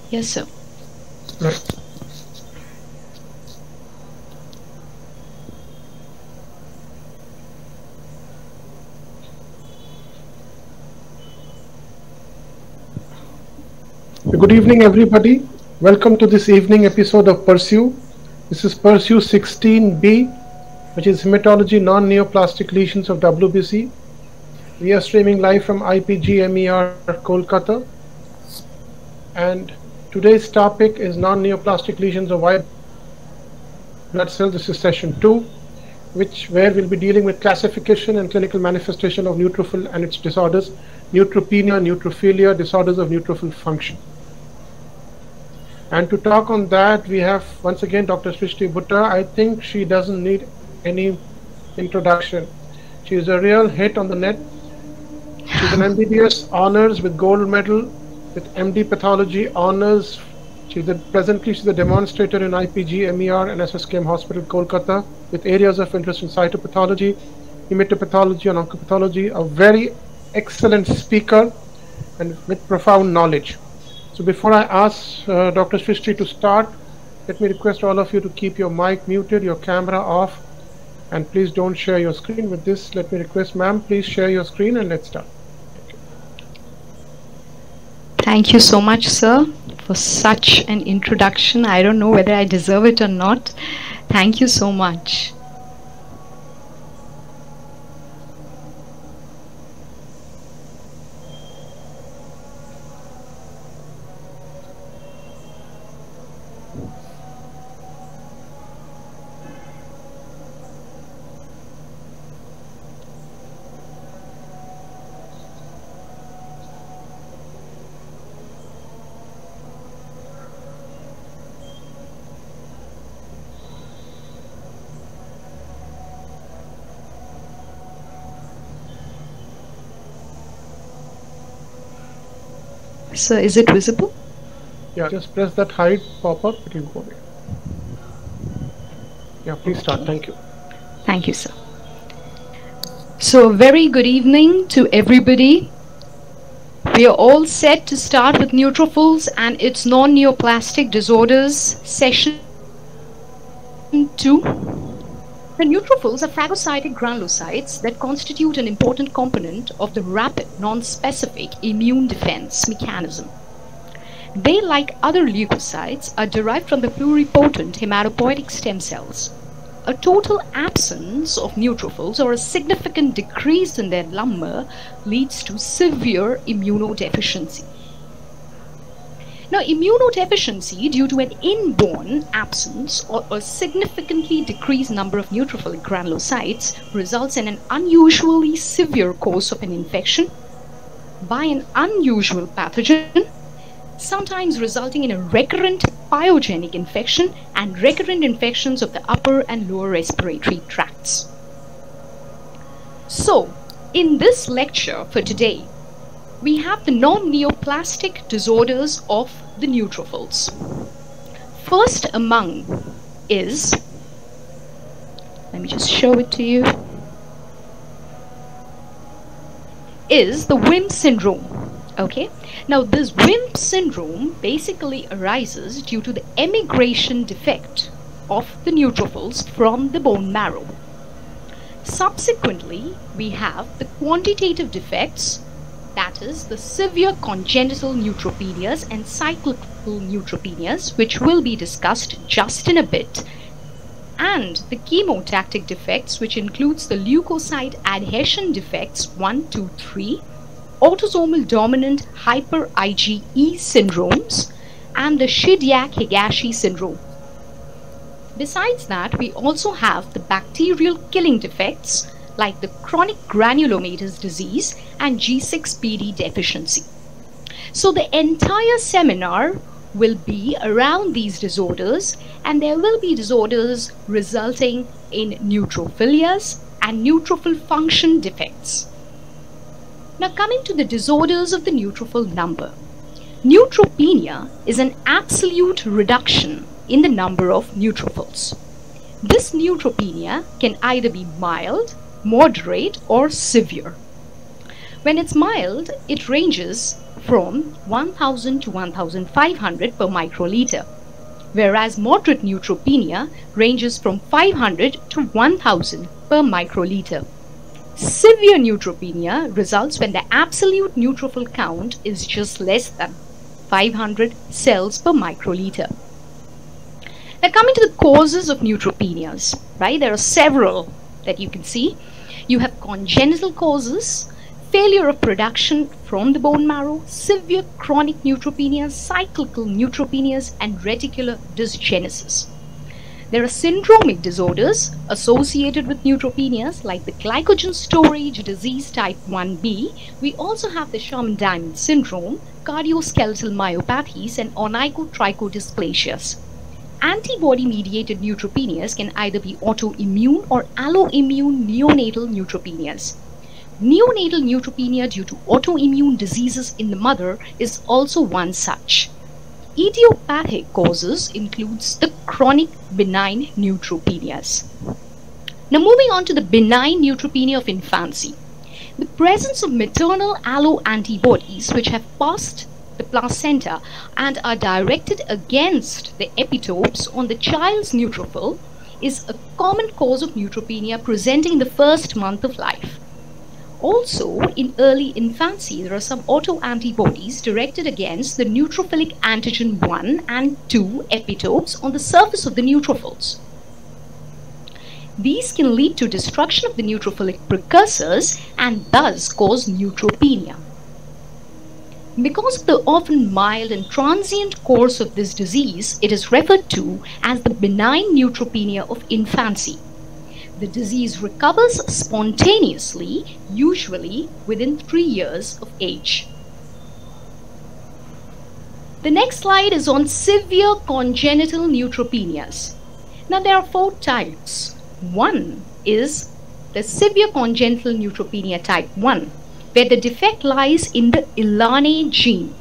Yes, sir. Right. Good evening, everybody. Welcome to this evening episode of Pursue. This is Pursue 16B, which is Hematology Non-Neoplastic Lesions of WBC. We are streaming live from IPGMER, Kolkata. And today's topic is non-neoplastic lesions of white blood cells. This is session 2, where we'll be dealing with classification and clinical manifestation of neutrophil and its disorders, neutropenia, neutrophilia, disorders of neutrophil function. And to talk on that, we have once again Dr. Shristi Butta. I think she doesn't need any introduction. She is a real hit on the net. She's an MBBS honors with gold medal, with MD Pathology honors. Presently she's a demonstrator in IPGMER and SSKM Hospital, Kolkata, with areas of interest in cytopathology, hematopathology, and oncopathology. A very excellent speaker and with profound knowledge. So before I ask Dr. Shristi to start, let me request all of you to keep your mic muted, your camera off, and please don't share your screen. With this, let me request, ma'am, please share your screen and let's start. Thank you so much, sir, for such an introduction. I don't know whether I deserve it or not. Thank you so much. So is it visible? Yeah, just press that hide pop-up, it will go away. Yeah, please start. Thank you. Thank you, sir. So very good evening to everybody. We are all set to start with neutrophils and its non-neoplastic disorders, session 2. The neutrophils are phagocytic granulocytes that constitute an important component of the rapid, non-specific immune defense mechanism. They, like other leukocytes, are derived from the pluripotent hematopoietic stem cells. A total absence of neutrophils or a significant decrease in their number leads to severe immunodeficiency. Now, immunodeficiency due to an inborn absence or a significantly decreased number of neutrophilic granulocytes results in an unusually severe course of an infection by an unusual pathogen, sometimes resulting in a recurrent pyogenic infection and recurrent infections of the upper and lower respiratory tracts. So, in this lecture for today, we have the non-neoplastic disorders of the neutrophils. First among is, let me just show it to you, is the WHIM syndrome. Okay, now this WHIM syndrome basically arises due to the emigration defect of the neutrophils from the bone marrow. Subsequently, we have the quantitative defects, that is the severe congenital neutropenias and cyclic neutropenias, which will be discussed just in a bit, and the chemotactic defects, which includes the leukocyte adhesion defects 1, 2, 3, autosomal dominant hyper IgE syndromes, and the Shidaihigashi Syndrome. Besides that, we also have the bacterial killing defects like the chronic granulomatous disease and G6PD deficiency. So the entire seminar will be around these disorders, and there will be disorders resulting in neutrophilias and neutrophil function defects. Now, coming to the disorders of the neutrophil number. Neutropenia is an absolute reduction in the number of neutrophils. This neutropenia can either be mild, moderate, or severe. When it's mild, it ranges from 1000 to 1500 per microliter, whereas moderate neutropenia ranges from 500 to 1000 per microliter. Severe neutropenia results when the absolute neutrophil count is just less than 500 cells per microliter. Now coming to the causes of neutropenias, right? There are several that you can see. You have congenital causes, failure of production from the bone marrow, severe chronic neutropenias, cyclical neutropenias, and reticular dysgenesis. There are syndromic disorders associated with neutropenias like the glycogen storage disease type 1b. We also have the Sherman-Diamond syndrome, cardioskeletal myopathies, and onychotrichodysplasias. Antibody-mediated neutropenias can either be autoimmune or alloimmune neonatal neutropenias. Neonatal neutropenia due to autoimmune diseases in the mother is also one such. Idiopathic causes includes the chronic benign neutropenias. Now moving on to the benign neutropenia of infancy. The presence of maternal alloantibodies which have passed the placenta and are directed against the epitopes on the child's neutrophil is a common cause of neutropenia presenting in the first month of life. Also, in early infancy, there are some autoantibodies directed against the neutrophilic antigen 1 and 2 epitopes on the surface of the neutrophils. These can lead to destruction of the neutrophilic precursors and thus cause neutropenia. Because of the often mild and transient course of this disease, it is referred to as the benign neutropenia of infancy. The disease recovers spontaneously, usually within 3 years of age. The next slide is on severe congenital neutropenias. Now there are 4 types. One is the severe congenital neutropenia type 1, where the defect lies in the ELANA gene.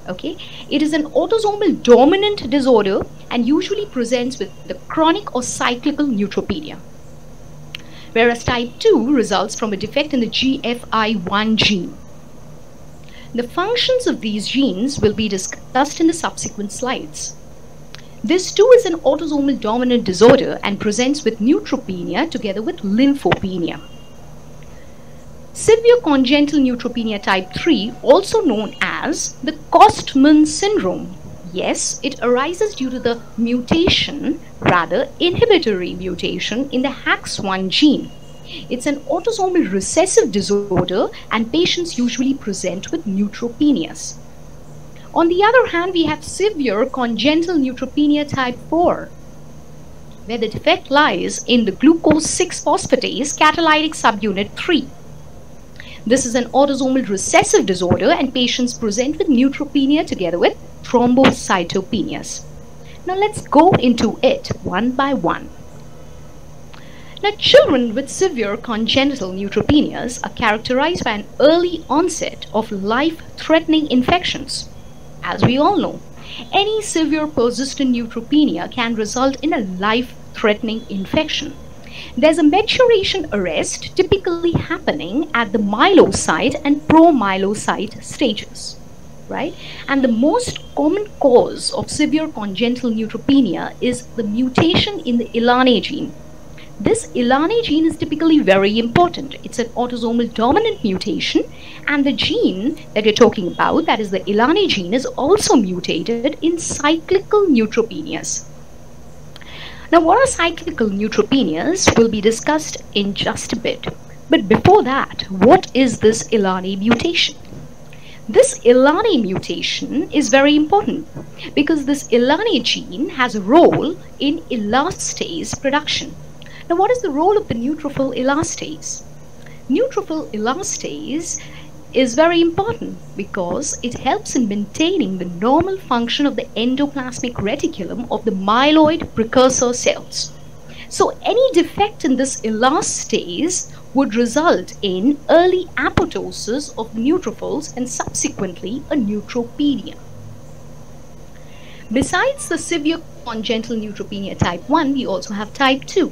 Okay, it is an autosomal dominant disorder and usually presents with the chronic or cyclical neutropenia. Whereas type 2 results from a defect in the GFI1 gene. The functions of these genes will be discussed in the subsequent slides. This too is an autosomal dominant disorder and presents with neutropenia together with lymphopenia. Severe congenital neutropenia type 3, also known as the Costman syndrome. Yes, it arises due to the mutation, rather inhibitory mutation in the HAX1 gene. It's an autosomal recessive disorder and patients usually present with neutropenias. On the other hand, we have severe congenital neutropenia type 4, where the defect lies in the glucose 6-phosphatase catalytic subunit 3. This is an autosomal recessive disorder and patients present with neutropenia together with thrombocytopenias. Now let's go into it one by one. Now children with severe congenital neutropenias are characterized by an early onset of life-threatening infections. As we all know, any severe persistent neutropenia can result in a life-threatening infection. There's a maturation arrest typically happening at the myelocyte and promyelocyte stages, right? And the most common cause of severe congenital neutropenia is the mutation in the ELANA gene. This ELANA gene is typically very important. It's an autosomal dominant mutation, and the gene that we're talking about, that is the ELANA gene, is also mutated in cyclical neutropenias. Now, what are cyclical neutropenias will be discussed in just a bit. But before that, what is this ELANA mutation? This ELANA mutation is very important because this ELANA gene has a role in elastase production. Now, what is the role of the neutrophil elastase? Neutrophil elastase is very important because it helps in maintaining the normal function of the endoplasmic reticulum of the myeloid precursor cells. So any defect in this elastase would result in early apoptosis of neutrophils and subsequently a neutropenia. Besides the severe congenital neutropenia type 1, we also have type 2.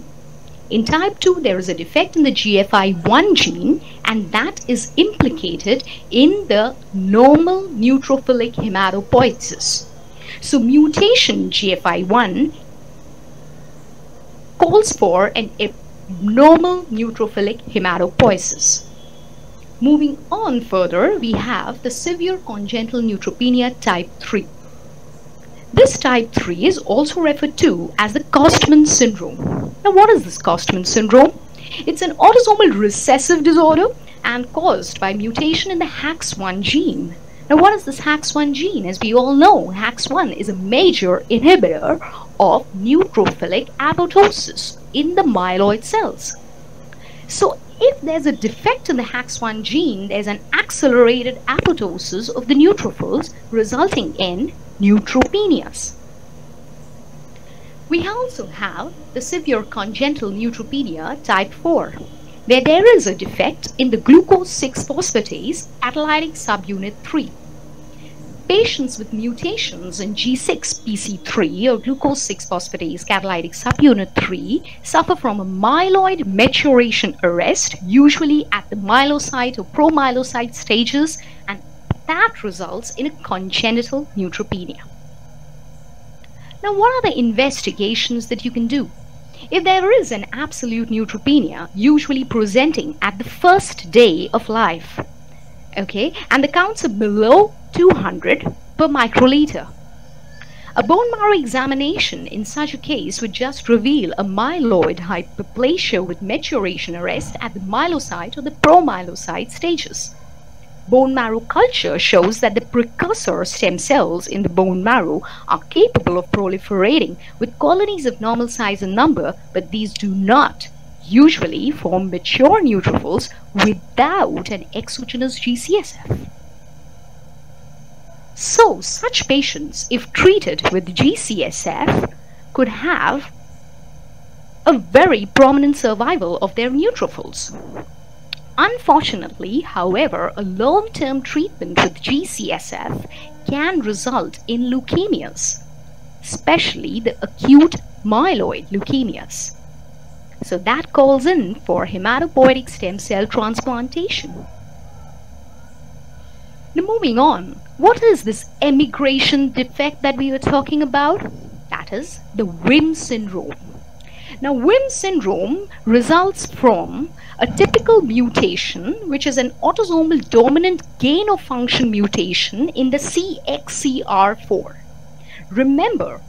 In type 2, there is a defect in the GFI1 gene, and that is implicated in the normal neutrophilic hematopoiesis. So mutation GFI1 calls for an abnormal neutrophilic hematopoiesis. Moving on further, we have the severe congenital neutropenia type 3. This type 3 is also referred to as the Costman syndrome. Now, what is this Costman syndrome? It's an autosomal recessive disorder and caused by mutation in the HAX1 gene. Now, what is this HAX1 gene? As we all know, HAX1 is a major inhibitor of neutrophilic apoptosis in the myeloid cells. So, if there's a defect in the HAX1 gene, there's an accelerated apoptosis of the neutrophils, resulting in neutropenias. We also have the severe congenital neutropenia type 4, where there is a defect in the glucose 6-phosphatase catalytic subunit 3. Patients with mutations in G6PC3 or glucose 6-phosphatase catalytic subunit 3 suffer from a myeloid maturation arrest, usually at the myelocyte or promyelocyte stages, and that results in a congenital neutropenia. Now, what are the investigations that you can do? If there is an absolute neutropenia, usually presenting at the first day of life, okay, and the counts are below 200 per microliter, a bone marrow examination in such a case would just reveal a myeloid hyperplasia with maturation arrest at the myelocyte or the promyelocyte stages. Bone marrow culture shows that the precursor stem cells in the bone marrow are capable of proliferating with colonies of normal size and number, but these do not usually form mature neutrophils without an exogenous GCSF. So, such patients, if treated with GCSF, could have a very prominent survival of their neutrophils. Unfortunately, however, a long-term treatment with GCSF can result in leukemias, especially the acute myeloid leukemias. So that calls in for hematopoietic stem cell transplantation. Now, moving on, what is this emigration defect that we were talking about? That is the WHIM syndrome. Now, WHIM syndrome results from a typical mutation, which is an autosomal dominant gain-of-function mutation in the CXCR4. Remember,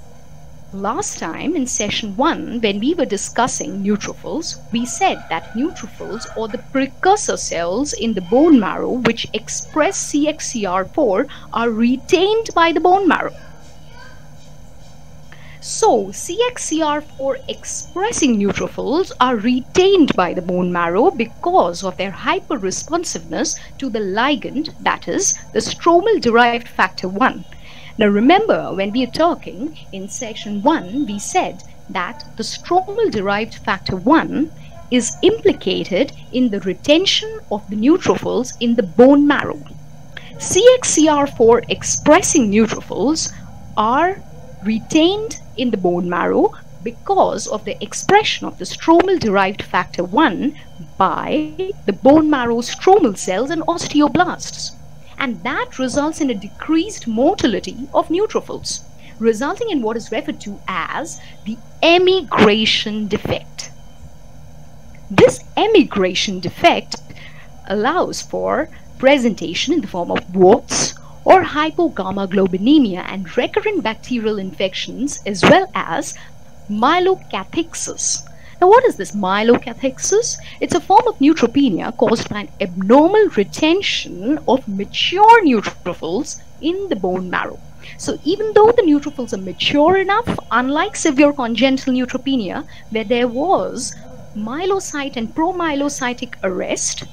last time in session 1, when we were discussing neutrophils, we said that neutrophils, or the precursor cells in the bone marrow which express CXCR4, are retained by the bone marrow. So, CXCR4 expressing neutrophils are retained by the bone marrow because of their hyperresponsiveness to the ligand, that is, the stromal-derived factor 1. Now remember, when we are talking in section 1, we said that the stromal-derived factor 1 is implicated in the retention of the neutrophils in the bone marrow. CXCR4 expressing neutrophils are retained in the bone marrow because of the expression of the stromal-derived factor 1 by the bone marrow stromal cells and osteoblasts. And that results in a decreased motility of neutrophils, resulting in what is referred to as the emigration defect. This emigration defect allows for presentation in the form of warts or hypogammaglobulinemia and recurrent bacterial infections, as well as myelokathexis. Now, what is this myelokathexis? It's a form of neutropenia caused by an abnormal retention of mature neutrophils in the bone marrow. So, even though the neutrophils are mature enough, unlike severe congenital neutropenia, where there was myelocyte and promyelocytic arrest,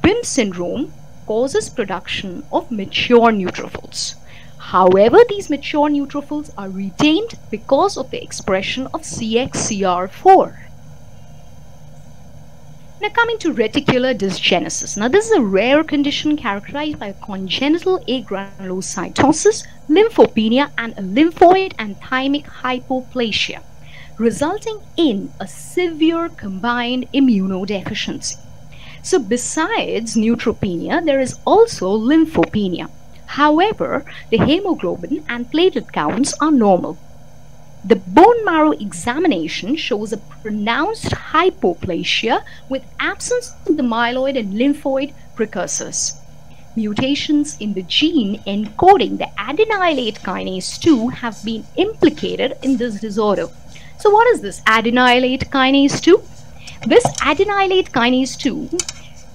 WHIM syndrome causes production of mature neutrophils. However, these mature neutrophils are retained because of the expression of CXCR4. Now, coming to reticular dysgenesis. Now, this is a rare condition characterized by a congenital agranulocytosis, lymphopenia, and a lymphoid and thymic hypoplasia. resulting in a severe combined immunodeficiency. So besides neutropenia, there is also lymphopenia. However, the hemoglobin and platelet counts are normal. The bone marrow examination shows a pronounced hypoplasia with absence of the myeloid and lymphoid precursors. Mutations in the gene encoding the adenylate kinase 2 have been implicated in this disorder. So what is this adenylate kinase 2? This adenylate kinase 2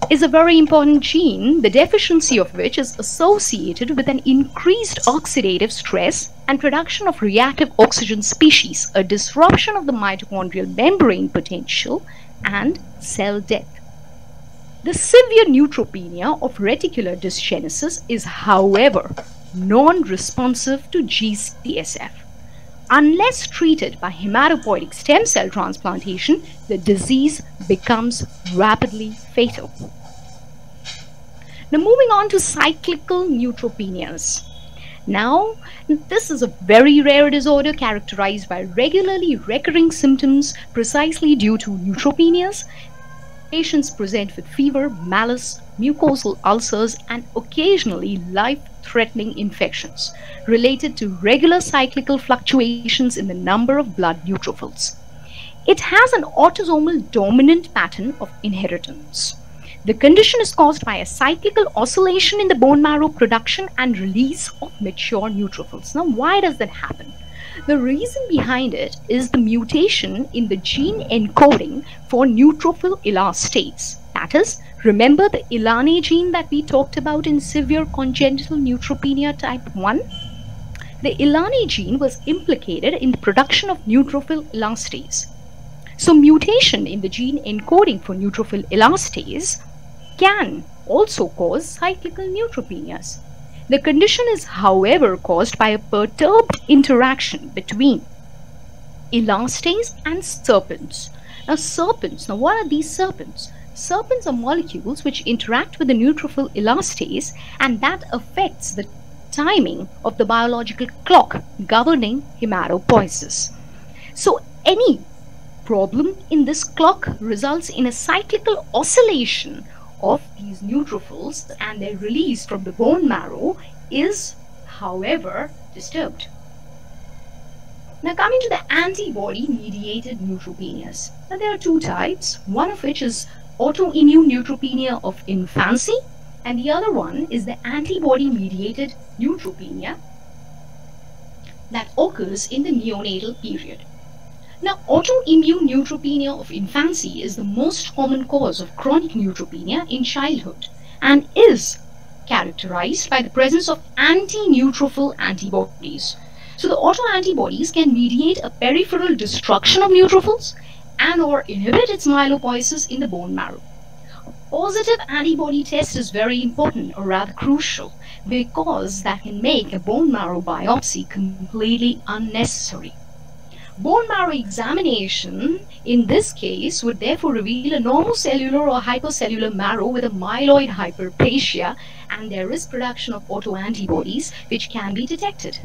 is a very important gene, the deficiency of which is associated with an increased oxidative stress and production of reactive oxygen species, a disruption of the mitochondrial membrane potential, and cell death. The severe neutropenia of reticular dysgenesis is, however, non-responsive to GCSF. Unless treated by hematopoietic stem cell transplantation, the disease becomes rapidly fatal. Now moving on to cyclical neutropenias. Now, this is a very rare disorder characterized by regularly recurring symptoms precisely due to neutropenias. Patients present with fever, malaise, mucosal ulcers, and occasionally life-threatening infections related to regular cyclical fluctuations in the number of blood neutrophils. It has an autosomal dominant pattern of inheritance. The condition is caused by a cyclical oscillation in the bone marrow production and release of mature neutrophils. Now, why does that happen? The reason behind it is the mutation in the gene encoding for neutrophil elastase. That is, remember the ELANE gene that we talked about in severe congenital neutropenia type 1? The ELANE gene was implicated in the production of neutrophil elastase. So mutation in the gene encoding for neutrophil elastase can also cause cyclical neutropenias. The condition is, however, caused by a perturbed interaction between elastase and serpins. Now what are these serpins? Serpins are molecules which interact with the neutrophil elastase, and that affects the timing of the biological clock governing hematopoiesis. So any problem in this clock results in a cyclical oscillation of these neutrophils, and their release from the bone marrow is, however, disturbed. Now coming to the antibody-mediated neutropenias. Now there are two types, one of which is autoimmune neutropenia of infancy, and the other one is the antibody-mediated neutropenia that occurs in the neonatal period. Now, autoimmune neutropenia of infancy is the most common cause of chronic neutropenia in childhood and is characterized by the presence of anti-neutrophil antibodies. So the autoantibodies can mediate a peripheral destruction of neutrophils and or inhibit its myelopoiesis in the bone marrow. A positive antibody test is very important, or rather crucial, because that can make a bone marrow biopsy completely unnecessary. Bone marrow examination in this case would therefore reveal a normal cellular or hypercellular marrow with a myeloid hyperplasia, and there is production of autoantibodies which can be detected.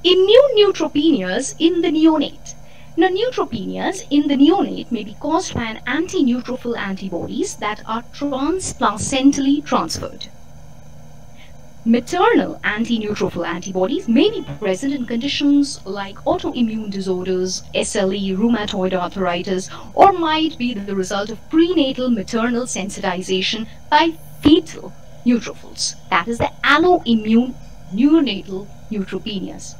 Immune neutropenias in the neonate. Now, neutropenias in the neonate may be caused by an anti-neutrophil antibodies that are transplacentally transferred. Maternal anti-neutrophil antibodies may be present in conditions like autoimmune disorders, SLE, rheumatoid arthritis, or might be the result of prenatal maternal sensitization by fetal neutrophils. That is the alloimmune neonatal neutropenias.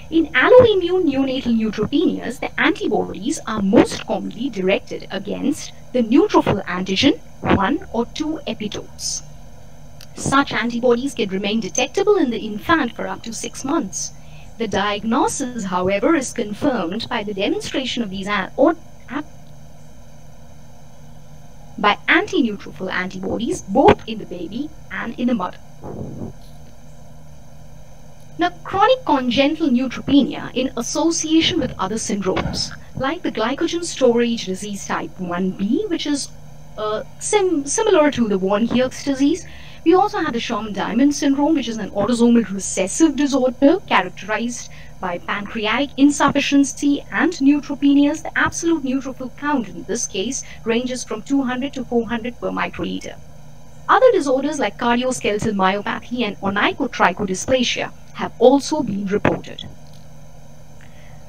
In alloimmune neonatal neutropenias, the antibodies are most commonly directed against the neutrophil antigen 1 or 2 epitopes. Such antibodies can remain detectable in the infant for up to 6 months. The diagnosis, however, is confirmed by the demonstration of these by anti-neutrophil antibodies both in the baby and in the mother. Now, chronic congenital neutropenia in association with other syndromes, like the glycogen storage disease type 1b, which is similar to the von Herx disease, We also have the Sherman-Diamond syndrome, which is an autosomal recessive disorder characterized by pancreatic insufficiency and neutropenias. The absolute neutrophil count in this case ranges from 200 to 400 per microliter. Other disorders like cardioskeletal myopathy and onychotrichodysplasia have also been reported.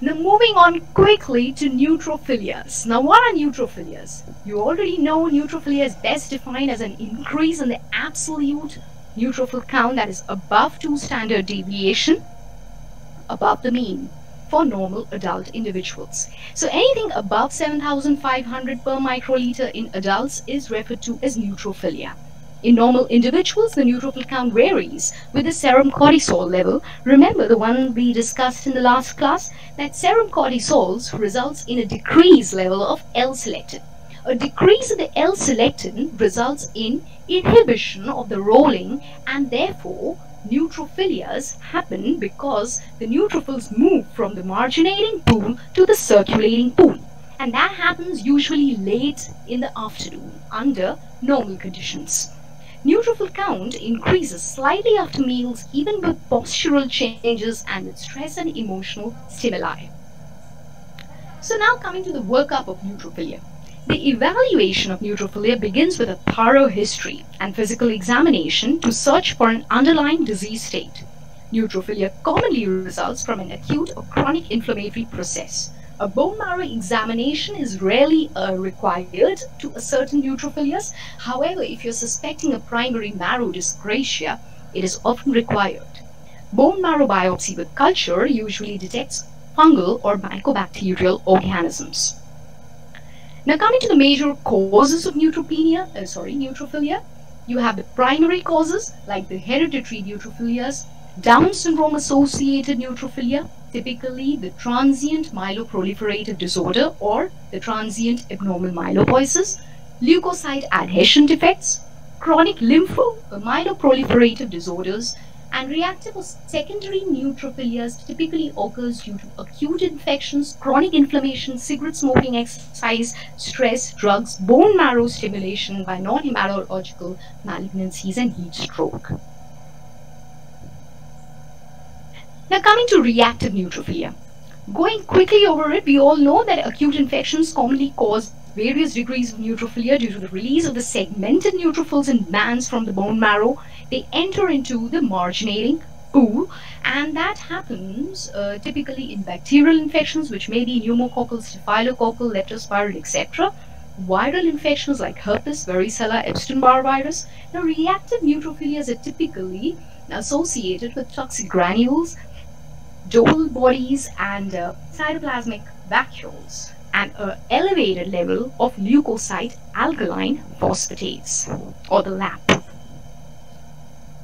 Now moving on quickly to neutrophilias. Now what are neutrophilias? You already know neutrophilia is best defined as an increase in the absolute neutrophil count that is above 2 standard deviation above the mean for normal adult individuals. So anything above 7,500 per microliter in adults is referred to as neutrophilia. In normal individuals, the neutrophil count varies with the serum cortisol level. Remember the one we discussed in the last class, that serum cortisols results in a decreased level of L-selectin. A decrease in the L-selectin results in inhibition of the rolling, and therefore neutrophilias happen because the neutrophils move from the marginating pool to the circulating pool. And that happens usually late in the afternoon under normal conditions. Neutrophil count increases slightly after meals, even with postural changes and with stress and emotional stimuli. So now coming to the workup of neutrophilia. The evaluation of neutrophilia begins with a thorough history and physical examination to search for an underlying disease state. Neutrophilia commonly results from an acute or chronic inflammatory process. A bone marrow examination is rarely required to ascertain neutrophilias. However, if you're suspecting a primary marrow dyscrasia, it is often required. Bone marrow biopsy with culture usually detects fungal or mycobacterial organisms. Now coming to the major causes of neutrophilia, you have the primary causes like the hereditary neutrophilias, Down syndrome associated neutrophilia, typically the transient myeloproliferative disorder or the transient abnormal myelopoiesis, leukocyte adhesion defects, chronic myeloproliferative disorders, and reactive or secondary neutrophilias typically occurs due to acute infections, chronic inflammation, cigarette smoking, exercise, stress, drugs, bone marrow stimulation by non-hematological malignancies, and heat stroke. Now coming to reactive neutrophilia. Going quickly over it, we all know that acute infections commonly cause various degrees of neutrophilia due to the release of the segmented neutrophils and bands from the bone marrow. They enter into the marginating pool, and that happens typically in bacterial infections, which may be pneumococcal, staphylococcal, leptospiral, etc. Viral infections like herpes, varicella, Epstein-Barr virus. Now reactive neutrophilias are typically associated with toxic granules, dual bodies, and cytoplasmic vacuoles, and an elevated level of leukocyte alkaline phosphatase, or the LAP.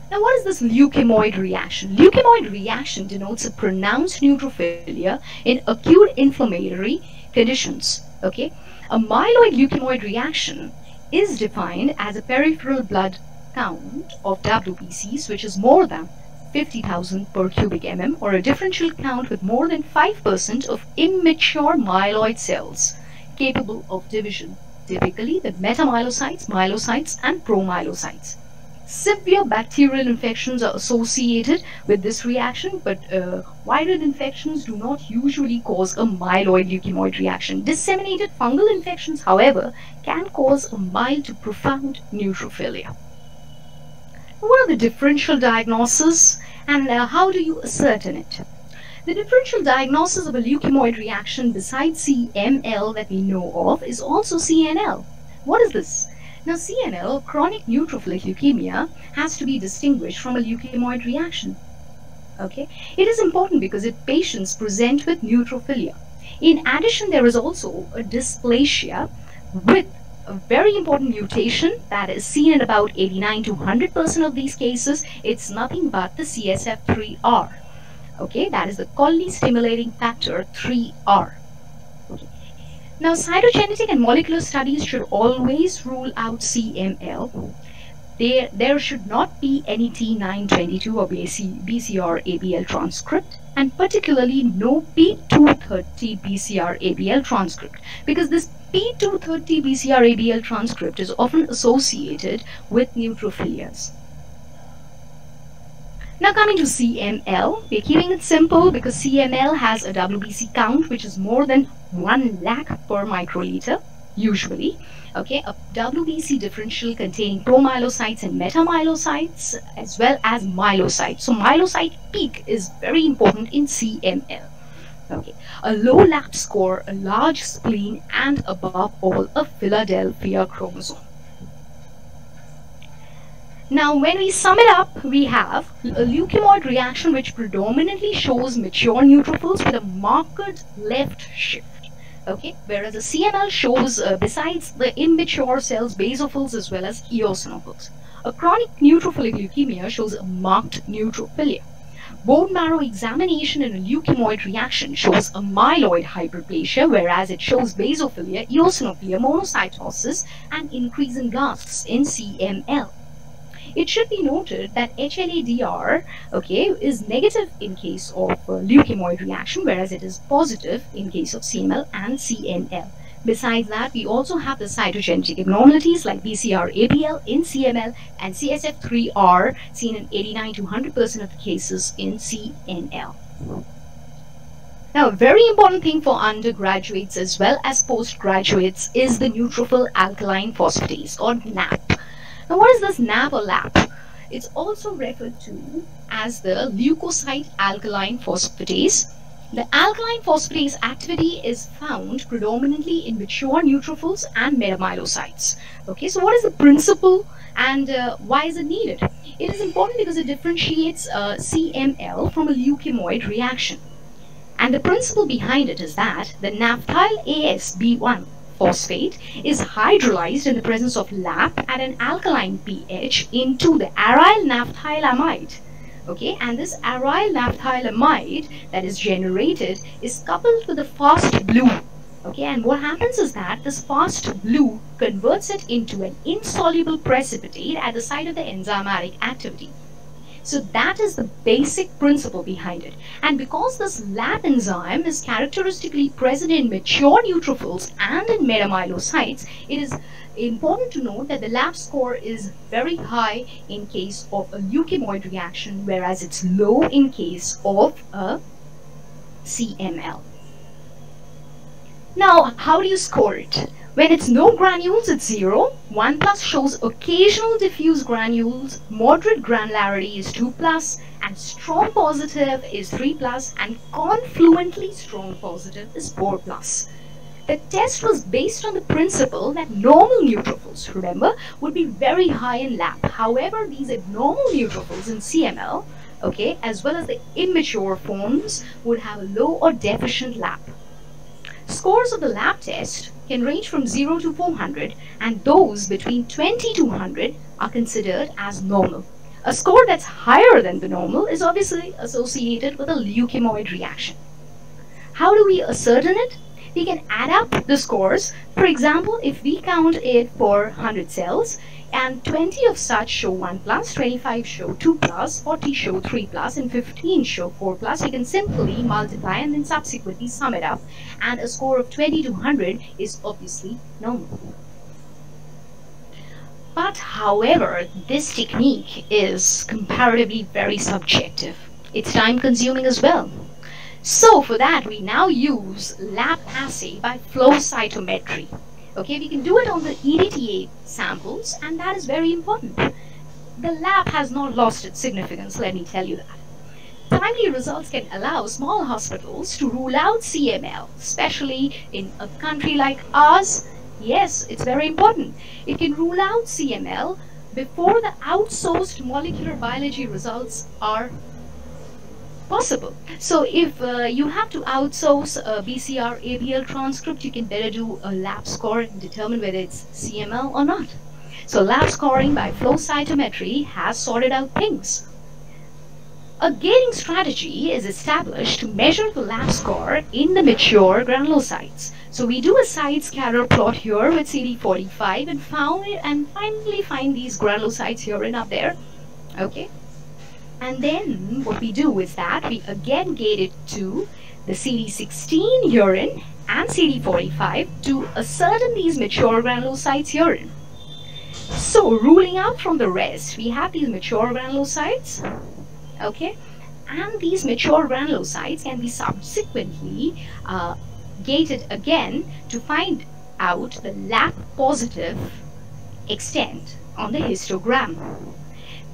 Now what is this leukemoid reaction? Leukemoid reaction denotes a pronounced neutrophilia in acute inflammatory conditions. Okay, a myeloid leukemoid reaction is defined as a peripheral blood count of WBCs which is more than 50,000 per cubic mm, or a differential count with more than 5% of immature myeloid cells capable of division, typically the metamyelocytes, myelocytes, and promyelocytes. Severe bacterial infections are associated with this reaction, but viral infections do not usually cause a myeloid leukemoid reaction. Disseminated fungal infections, however, can cause a mild to profound neutrophilia. What are the differential diagnoses, and how do you ascertain it? The differential diagnosis of a leukemoid reaction besides CML that we know of is also CNL. What is this? Now CNL, chronic neutrophilic leukemia, has to be distinguished from a leukemoid reaction. Okay, it is important because patients present with neutrophilia. In addition, there is also a dysplasia with a very important mutation that is seen in about 89 to 100% of these cases. It's nothing but the CSF3R. Okay, that is the Colli stimulating factor 3R. Okay. Now, cytogenetic and molecular studies should always rule out CML. There should not be any T922 or BCR-ABL transcript, and particularly no P230 BCR-ABL transcript, because this P230 BCR-ABL transcript is often associated with neutrophilias. Now coming to CML, we're keeping it simple because CML has a WBC count which is more than 1 lakh per microliter usually. Okay, a WBC differential containing promyelocytes and metamyelocytes as well as myelocytes. So myelocyte peak is very important in CML. Okay, a low lap score, a large spleen, and above all a Philadelphia chromosome. Now when we sum it up, we have a leukemoid reaction which predominantly shows mature neutrophils with a marked left shift. Okay, whereas the CML shows besides the immature cells, basophils as well as eosinophils. A chronic neutrophilic leukemia shows a marked neutrophilia. Bone marrow examination in a leukemoid reaction shows a myeloid hyperplasia, whereas it shows basophilia, eosinophilia, monocytosis, and increase in blasts in CML. It should be noted that HLA-DR, okay, is negative in case of leukemoid reaction, whereas it is positive in case of CML and CNL. Besides that, we also have the cytogenetic abnormalities like BCR-ABL in CML and CSF3R seen in 89 to 100% of the cases in CNL. Now, a very important thing for undergraduates as well as postgraduates is the neutrophil alkaline phosphatase or NAP. Now, what is this NAP or LAP? It's also referred to as the leukocyte alkaline phosphatase. The alkaline phosphatase activity is found predominantly in mature neutrophils and metamyelocytes. Okay, so what is the principle and why is it needed? It is important because it differentiates CML from a leukemoid reaction. And the principle behind it is that the naphthyl ASB1 phosphate is hydrolyzed in the presence of LAP at an alkaline pH into the aryl naphthylamide. Okay, and this aryl naphthylamide that is generated is coupled with the fast blue. Okay, and what happens is that this fast blue converts it into an insoluble precipitate at the site of the enzymatic activity. So that is the basic principle behind it. And because this LAP enzyme is characteristically present in mature neutrophils and in metamyelocytes, it is important to note that the LAP score is very high in case of a leukemoid reaction, whereas it's low in case of a CML. Now, how do you score it? When it's no granules, it's 0. 1+ shows occasional diffuse granules, moderate granularity is 2+, and strong positive is 3+, and confluently strong positive is 4+. The test was based on the principle that normal neutrophils, remember, would be very high in LAP. However, these abnormal neutrophils in CML, okay, as well as the immature forms, would have a low or deficient LAP. Scores of the LAP test can range from 0 to 400, and those between 20 to 100 are considered as normal. A score that's higher than the normal is obviously associated with a leukemoid reaction. How do we ascertain it? We can add up the scores. For example, if we count it for 100 cells, and 20 of such show 1+, 25 show 2+, 40 show 3+, and 15 show 4+, we can simply multiply and then subsequently sum it up, and a score of 20 to 100 is obviously normal. But however, this technique is comparatively very subjective. It's time consuming as well. So for that, we now use LAP assay by flow cytometry. Okay, we can do it on the EDTA samples, and that is very important. The LAP has not lost its significance, let me tell you that. Timely results can allow small hospitals to rule out CML, especially in a country like ours. Yes, it's very important. It can rule out CML before the outsourced molecular biology results are possible. So if you have to outsource a BCR-ABL transcript, you can better do a LAP score and determine whether it's CML or not. So LAP scoring by flow cytometry has sorted out things. A gating strategy is established to measure the LAP score in the mature granulocytes. So we do a side scatter plot here with CD45 and finally find these granulocytes here and up there. Okay. And then what we do is that we again gate it to the CD16 urine and CD45 to ascertain these mature granulocytes urine. So ruling out from the rest, we have these mature granulocytes Okay, and these mature granulocytes can be subsequently gated again to find out the lab positive extent on the histogram.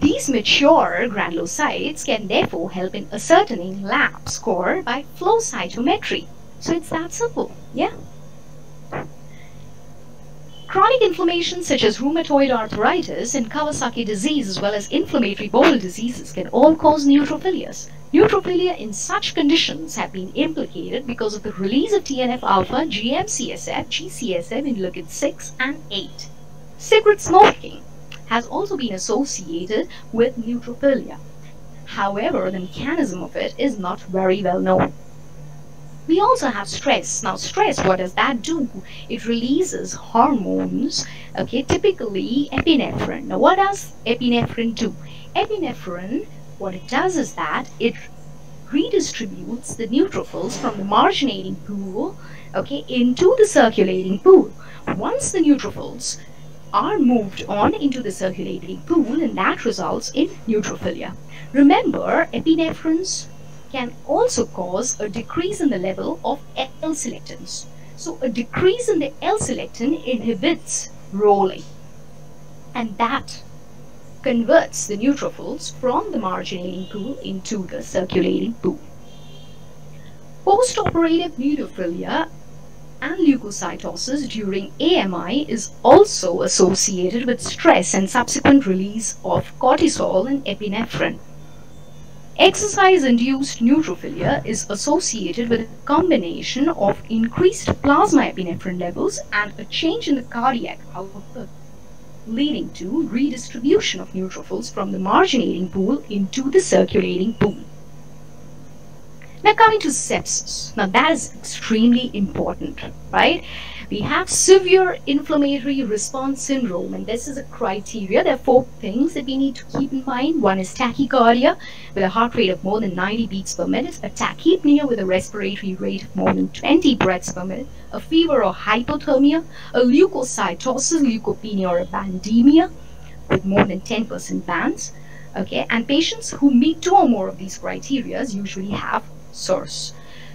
These mature granulocytes can therefore help in ascertaining lab score by flow cytometry. So it's that simple, yeah? Chronic inflammation such as rheumatoid arthritis and Kawasaki disease, as well as inflammatory bowel diseases, can all cause neutrophilias. Neutrophilia in such conditions have been implicated because of the release of TNF-alpha, GM-CSF, GCSF in interleukin 6 and 8. Cigarette smoking has also been associated with neutrophilia. However, the mechanism of it is not very well known. We also have stress. Now, stress, what does that do? It releases hormones, okay, typically epinephrine. Now, what does epinephrine do? Epinephrine, what it does is that it redistributes the neutrophils from the marginating pool, okay, into the circulating pool. Once the neutrophils are moved on into the circulating pool, and that results in neutrophilia. Remember, epinephrines can also cause a decrease in the level of L-selectins. So a decrease in the L-selectin inhibits rolling, and that converts the neutrophils from the marginating pool into the circulating pool. Postoperative neutrophilia and leukocytosis during AMI is also associated with stress and subsequent release of cortisol and epinephrine. Exercise-induced neutrophilia is associated with a combination of increased plasma epinephrine levels and a change in the cardiac output, leading to redistribution of neutrophils from the marginating pool into the circulating pool. Now, coming to sepsis. Now, that is extremely important, right? We have severe inflammatory response syndrome, and this is a criteria. There are 4 things that we need to keep in mind. One is tachycardia with a heart rate of more than 90 beats per minute, a tachypnea with a respiratory rate of more than 20 breaths per minute, a fever or hypothermia, a leukocytosis, leukopenia or a bandemia with more than 10% bands. Okay, and patients who meet 2 or more of these criteria usually have SIRS.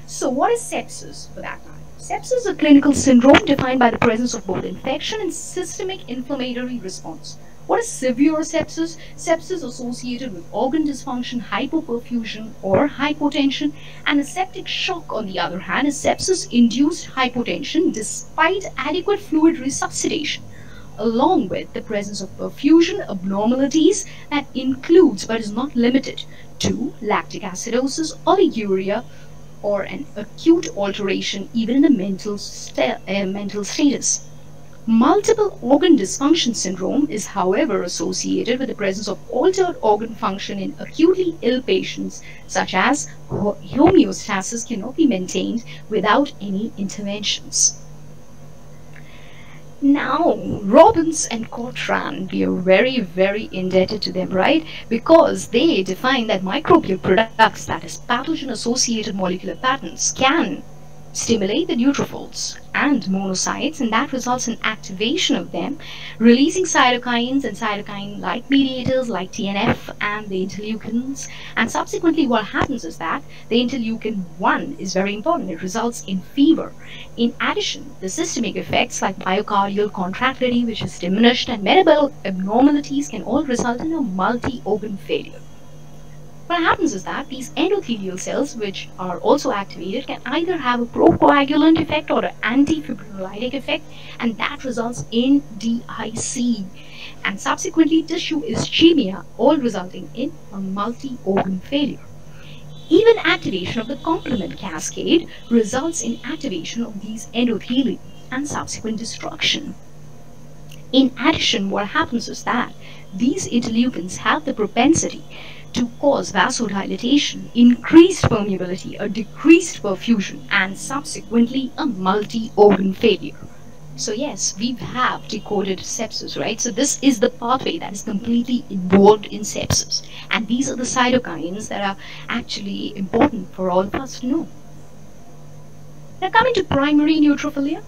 So what is sepsis for that matter? Sepsis is a clinical syndrome defined by the presence of both infection and systemic inflammatory response. What is severe sepsis? Sepsis associated with organ dysfunction, hypoperfusion or hypotension, and a septic shock, on the other hand, is sepsis-induced hypotension despite adequate fluid resuscitation, along with the presence of perfusion abnormalities that includes but is not limited to lactic acidosis, oliguria, or an acute alteration even in the mental status. Multiple organ dysfunction syndrome is, however, associated with the presence of altered organ function in acutely ill patients, such as homeostasis cannot be maintained without any interventions. Now, Robbins and Cotran, we are very, very indebted to them, right? Because they define that microbial products, that is pathogen-associated molecular patterns, can stimulate the neutrophils and monocytes, and that results in activation of them, releasing cytokines and cytokine-like mediators like TNF and the interleukins. And subsequently, what happens is that the interleukin-1 is very important. It results in fever. In addition, the systemic effects like myocardial contractility, which is diminished, and metabolic abnormalities can all result in a multi-organ failure. What happens is that these endothelial cells, which are also activated, can either have a procoagulant effect or an antifibrinolytic effect, and that results in DIC, and subsequently tissue ischemia, all resulting in a multi-organ failure. Even activation of the complement cascade results in activation of these endothelium and subsequent destruction. In addition, what happens is that these interleukins have the propensity to cause vasodilatation, increased permeability, a decreased perfusion, and subsequently a multi-organ failure. So yes, we have decoded sepsis, right? So this is the pathway that is completely involved in sepsis. And these are the cytokines that are actually important for all of us to know. Now, coming to primary neutrophilia.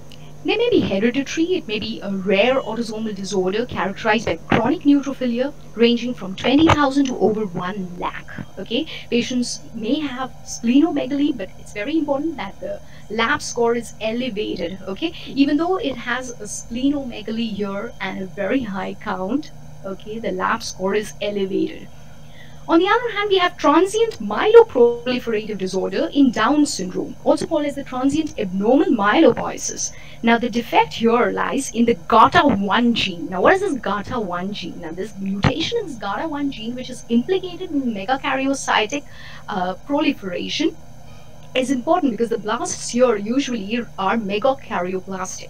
They may be hereditary, it may be a rare autosomal disorder characterized by chronic neutrophilia ranging from 20,000 to over 1 lakh. Okay, patients may have splenomegaly, but it's very important that the lab score is elevated. Okay, even though it has a splenomegaly here and a very high count, okay, the lab score is elevated. On the other hand, we have transient myeloproliferative disorder in Down syndrome, also called as the transient abnormal myelopoiesis. Now, the defect here lies in the GATA1 gene. Now, what is this GATA1 gene? Now, this mutation in this GATA1 gene, which is implicated in megakaryocytic proliferation, is important because the blasts here usually are megakaryocytic.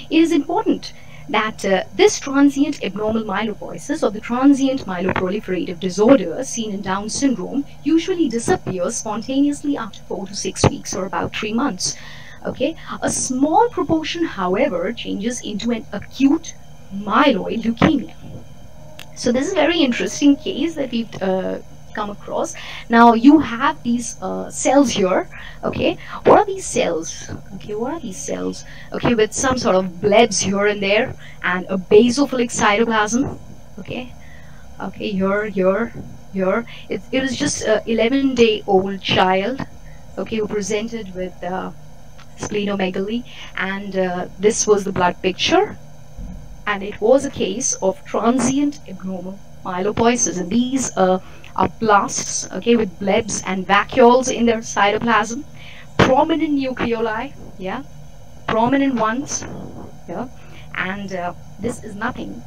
It is important that this transient abnormal myelopoiesis or the transient myeloproliferative disorder seen in Down syndrome usually disappears spontaneously after 4 to 6 weeks or about 3 months. Okay, a small proportion, however, changes into an acute myeloid leukemia. So this is a very interesting case that we've come across. Now you have these cells here. Okay, what are these cells? Okay, what are these cells? Okay, with some sort of blebs here and there and a basophilic cytoplasm. Okay, here. It is just a 11-day-old child. Okay, who presented with splenomegaly, and this was the blood picture, and it was a case of transient abnormal myelopoiesis, and these are blasts, okay, with blebs and vacuoles in their cytoplasm, prominent nucleoli, yeah, prominent ones, yeah, and this is nothing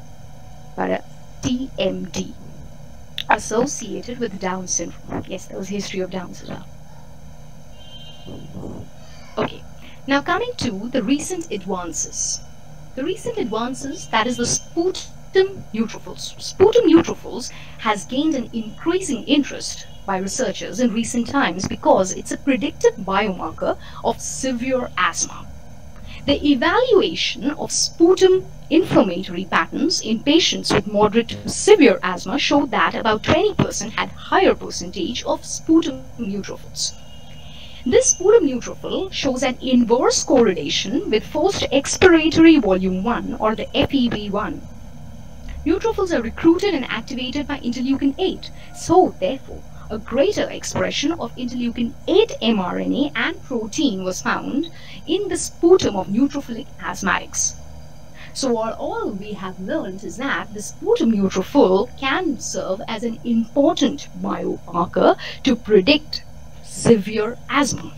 but a TMD associated with Down syndrome. Yes, there was history of Down syndrome. Okay, now coming to the recent advances. The recent advances, that is the sputum neutrophils. Sputum neutrophils has gained an increasing interest by researchers in recent times because it's a predictive biomarker of severe asthma. The evaluation of sputum inflammatory patterns in patients with moderate to severe asthma showed that about 20% had higher percentage of sputum neutrophils. This sputum neutrophil shows an inverse correlation with forced expiratory volume 1 or the FEV1. Neutrophils are recruited and activated by interleukin 8, so therefore a greater expression of interleukin 8 mRNA and protein was found in the sputum of neutrophilic asthmatics. So all we have learned is that the sputum neutrophil can serve as an important biomarker to predict severe asthma.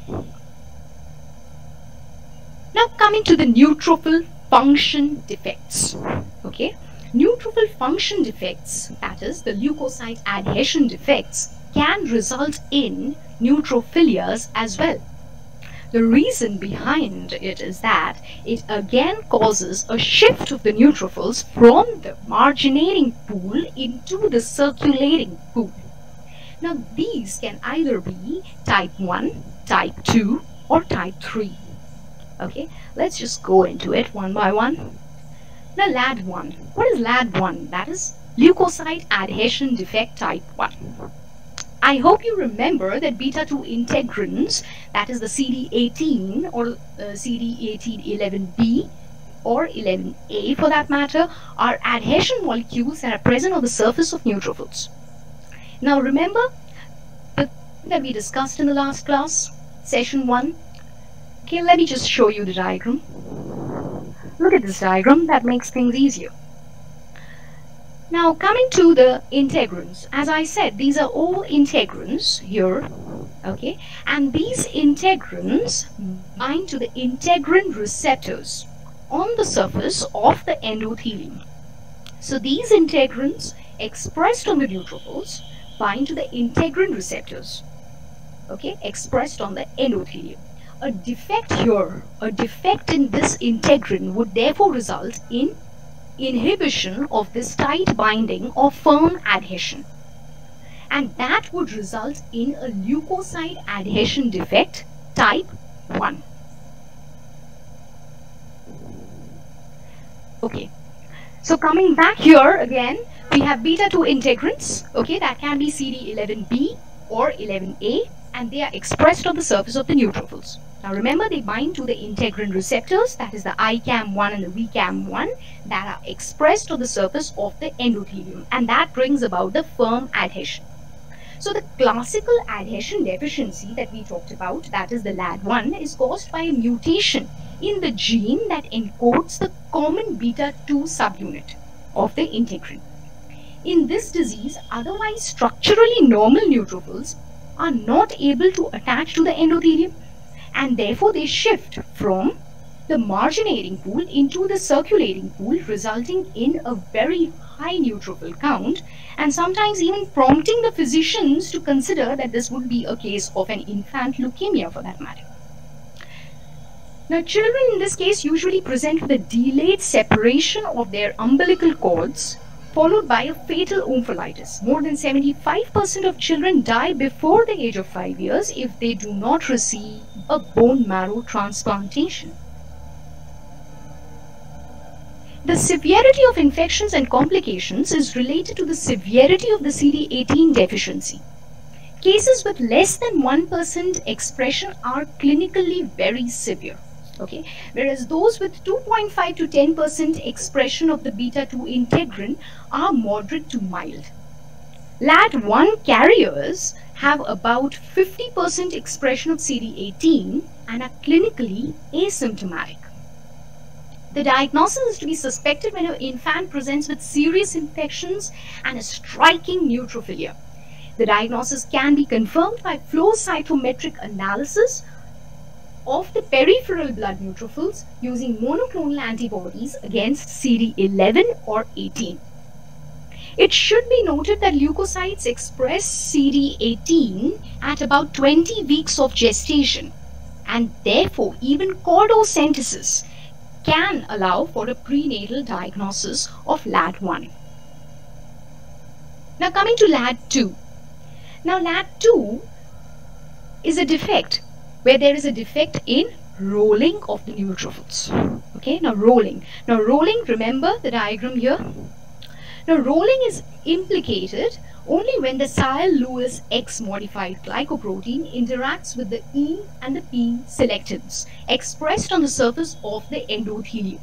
Now coming to the neutrophil function defects. Okay, neutrophil function defects, that is the leukocyte adhesion defects, can result in neutrophilias as well. The reason behind it is that it again causes a shift of the neutrophils from the marginating pool into the circulating pool. Now these can either be type 1, type 2 or type 3. Okay, let's just go into it one by one. Now LAD1. What is LAD1? That is leukocyte adhesion defect type 1. I hope you remember that beta-2 integrins, that is the CD18 or CD18-11B or 11A for that matter, are adhesion molecules that are present on the surface of neutrophils. Now remember that we discussed in the last class, session 1. Okay, let me just show you the diagram. Look at this diagram, that makes things easier. Now coming to the integrins, as I said, these are all integrins here, okay, and these integrins bind to the integrin receptors on the surface of the endothelium. So these integrins expressed on the neutrophils bind to the integrin receptors, okay, expressed on the endothelium. A defect here, a defect in this integrin would therefore result in inhibition of this tight binding or firm adhesion, and that would result in a leukocyte adhesion defect type 1. Okay, so coming back here again, we have beta-2 integrins, okay, that can be CD11B or 11A, and they are expressed on the surface of the neutrophils. Now remember, they bind to the integrin receptors, that is the ICAM1 and the VCAM1, that are expressed on the surface of the endothelium, and that brings about the firm adhesion. So the classical adhesion deficiency that we talked about, that is the LAD1, is caused by a mutation in the gene that encodes the common beta-2 subunit of the integrin. In this disease, otherwise structurally normal neutrophils are not able to attach to the endothelium, and therefore they shift from the marginating pool into the circulating pool, resulting in a very high neutrophil count, and sometimes even prompting the physicians to consider that this would be a case of an infant leukemia for that matter. Now, children in this case usually present with a delayed separation of their umbilical cords, followed by a fatal omphalitis. More than 75% of children die before the age of 5 years if they do not receive a bone marrow transplantation. The severity of infections and complications is related to the severity of the CD18 deficiency. Cases with less than 1% expression are clinically very severe. Okay, whereas those with 2.5 to 10% expression of the beta-2 integrin are moderate to mild. LAD1 carriers have about 50% expression of CD18 and are clinically asymptomatic. The diagnosis is to be suspected when an infant presents with serious infections and a striking neutrophilia. The diagnosis can be confirmed by flow cytometric analysis of the peripheral blood neutrophils using monoclonal antibodies against CD11 or 18. It should be noted that leukocytes express CD18 at about 20 weeks of gestation, and therefore even chordocentesis can allow for a prenatal diagnosis of LAD1. Now coming to LAD2. Now LAD2 is a defect where there is a defect in rolling of the neutrophils. Okay, now rolling. Now rolling, remember the diagram here. Now rolling is implicated only when the Sil-Lewis X modified glycoprotein interacts with the E and the P selectins expressed on the surface of the endothelium.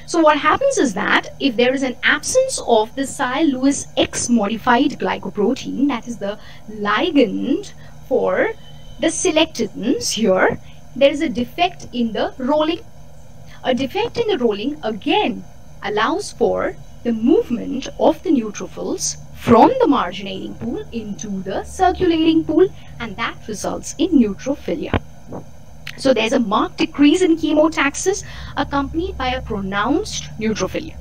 So what happens is that if there is an absence of the Sil-Lewis X modified glycoprotein, that is the ligand for the selectins here, there is a defect in the rolling. A defect in the rolling again allows for the movement of the neutrophils from the marginating pool into the circulating pool, and that results in neutrophilia. So there's a marked decrease in chemotaxis accompanied by a pronounced neutrophilia.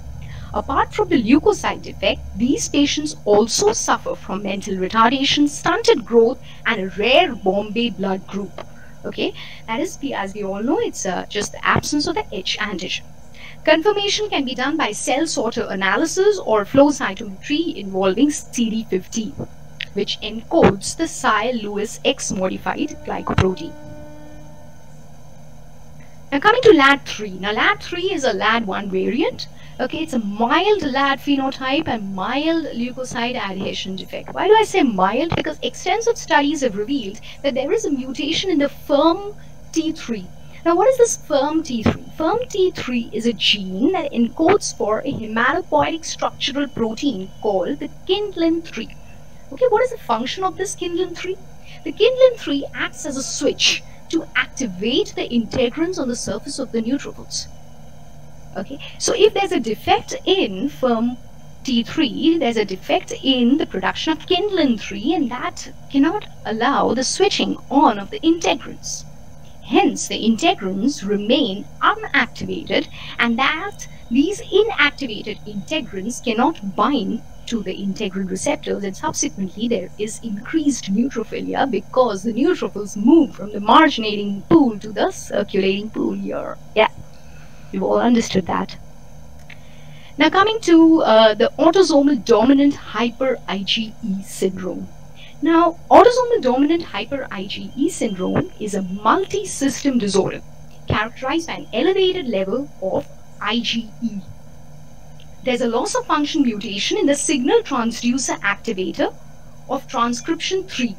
Apart from the leukocyte defect, these patients also suffer from mental retardation, stunted growth, and a rare Bombay blood group. Okay, that is, as we all know, it's just the absence of the H antigen. Confirmation can be done by cell sorter analysis or flow cytometry involving CD15, which encodes the Sil-Lewis X modified glycoprotein. Now coming to LAD3. Now LAD3 is a LAD1 variant. Okay, it's a mild LAD phenotype and mild leukocyte adhesion defect. Why do I say mild? Because extensive studies have revealed that there is a mutation in the firm T3. Now what is this firm T3? Firm T3 is a gene that encodes for a hematopoietic structural protein called the kindlin-3. Okay, what is the function of this kindlin-3? The kindlin-3 acts as a switch to activate the integrins on the surface of the neutrophils. Okay, so if there's a defect in firm T3, there's a defect in the production of kindlin-3, and that cannot allow the switching on of the integrins. Hence, the integrins remain unactivated, and that these inactivated integrins cannot bind to the integrin receptors, and subsequently there is increased neutrophilia because the neutrophils move from the marginating pool to the circulating pool here. Yeah, you've all understood that. Now coming to the autosomal dominant hyper IgE syndrome. Now, autosomal dominant hyper IgE syndrome is a multi-system disorder characterized by an elevated level of IgE. There's a loss of function mutation in the signal transducer activator of transcription 3,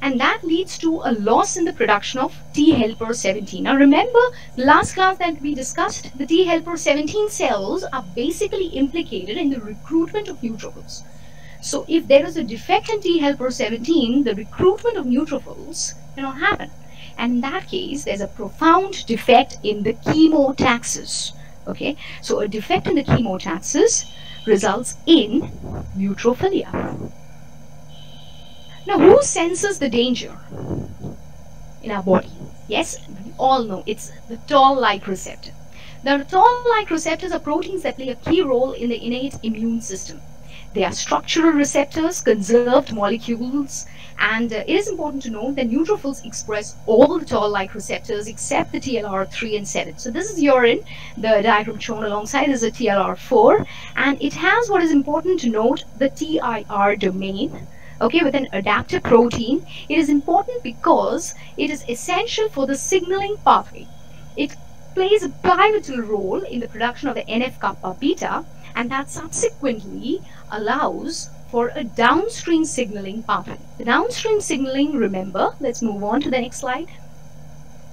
and that leads to a loss in the production of T helper 17. Now remember, the last class that we discussed, the T helper 17 cells are basically implicated in the recruitment of neutrophils. So if there is a defect in T helper 17, the recruitment of neutrophils cannot happen. And in that case, there's a profound defect in the chemotaxis. Okay, so a defect in the chemotaxis results in neutrophilia. Now, who senses the danger in our body? Yes, we all know it's the toll-like receptor. The toll-like receptors are proteins that play a key role in the innate immune system. They are structural receptors, conserved molecules, and it is important to note that neutrophils express all the toll-like receptors except the TLR3 and 7. So this is urine. The diagram shown alongside is a TLR4, and it has what is important to note, the TIR domain. Okay, with an adaptive protein. It is important because it is essential for the signaling pathway. It plays a pivotal role in the production of the NF-kappa beta, and that subsequently allows for a downstream signaling pathway. The downstream signaling, remember, let's move on to the next slide.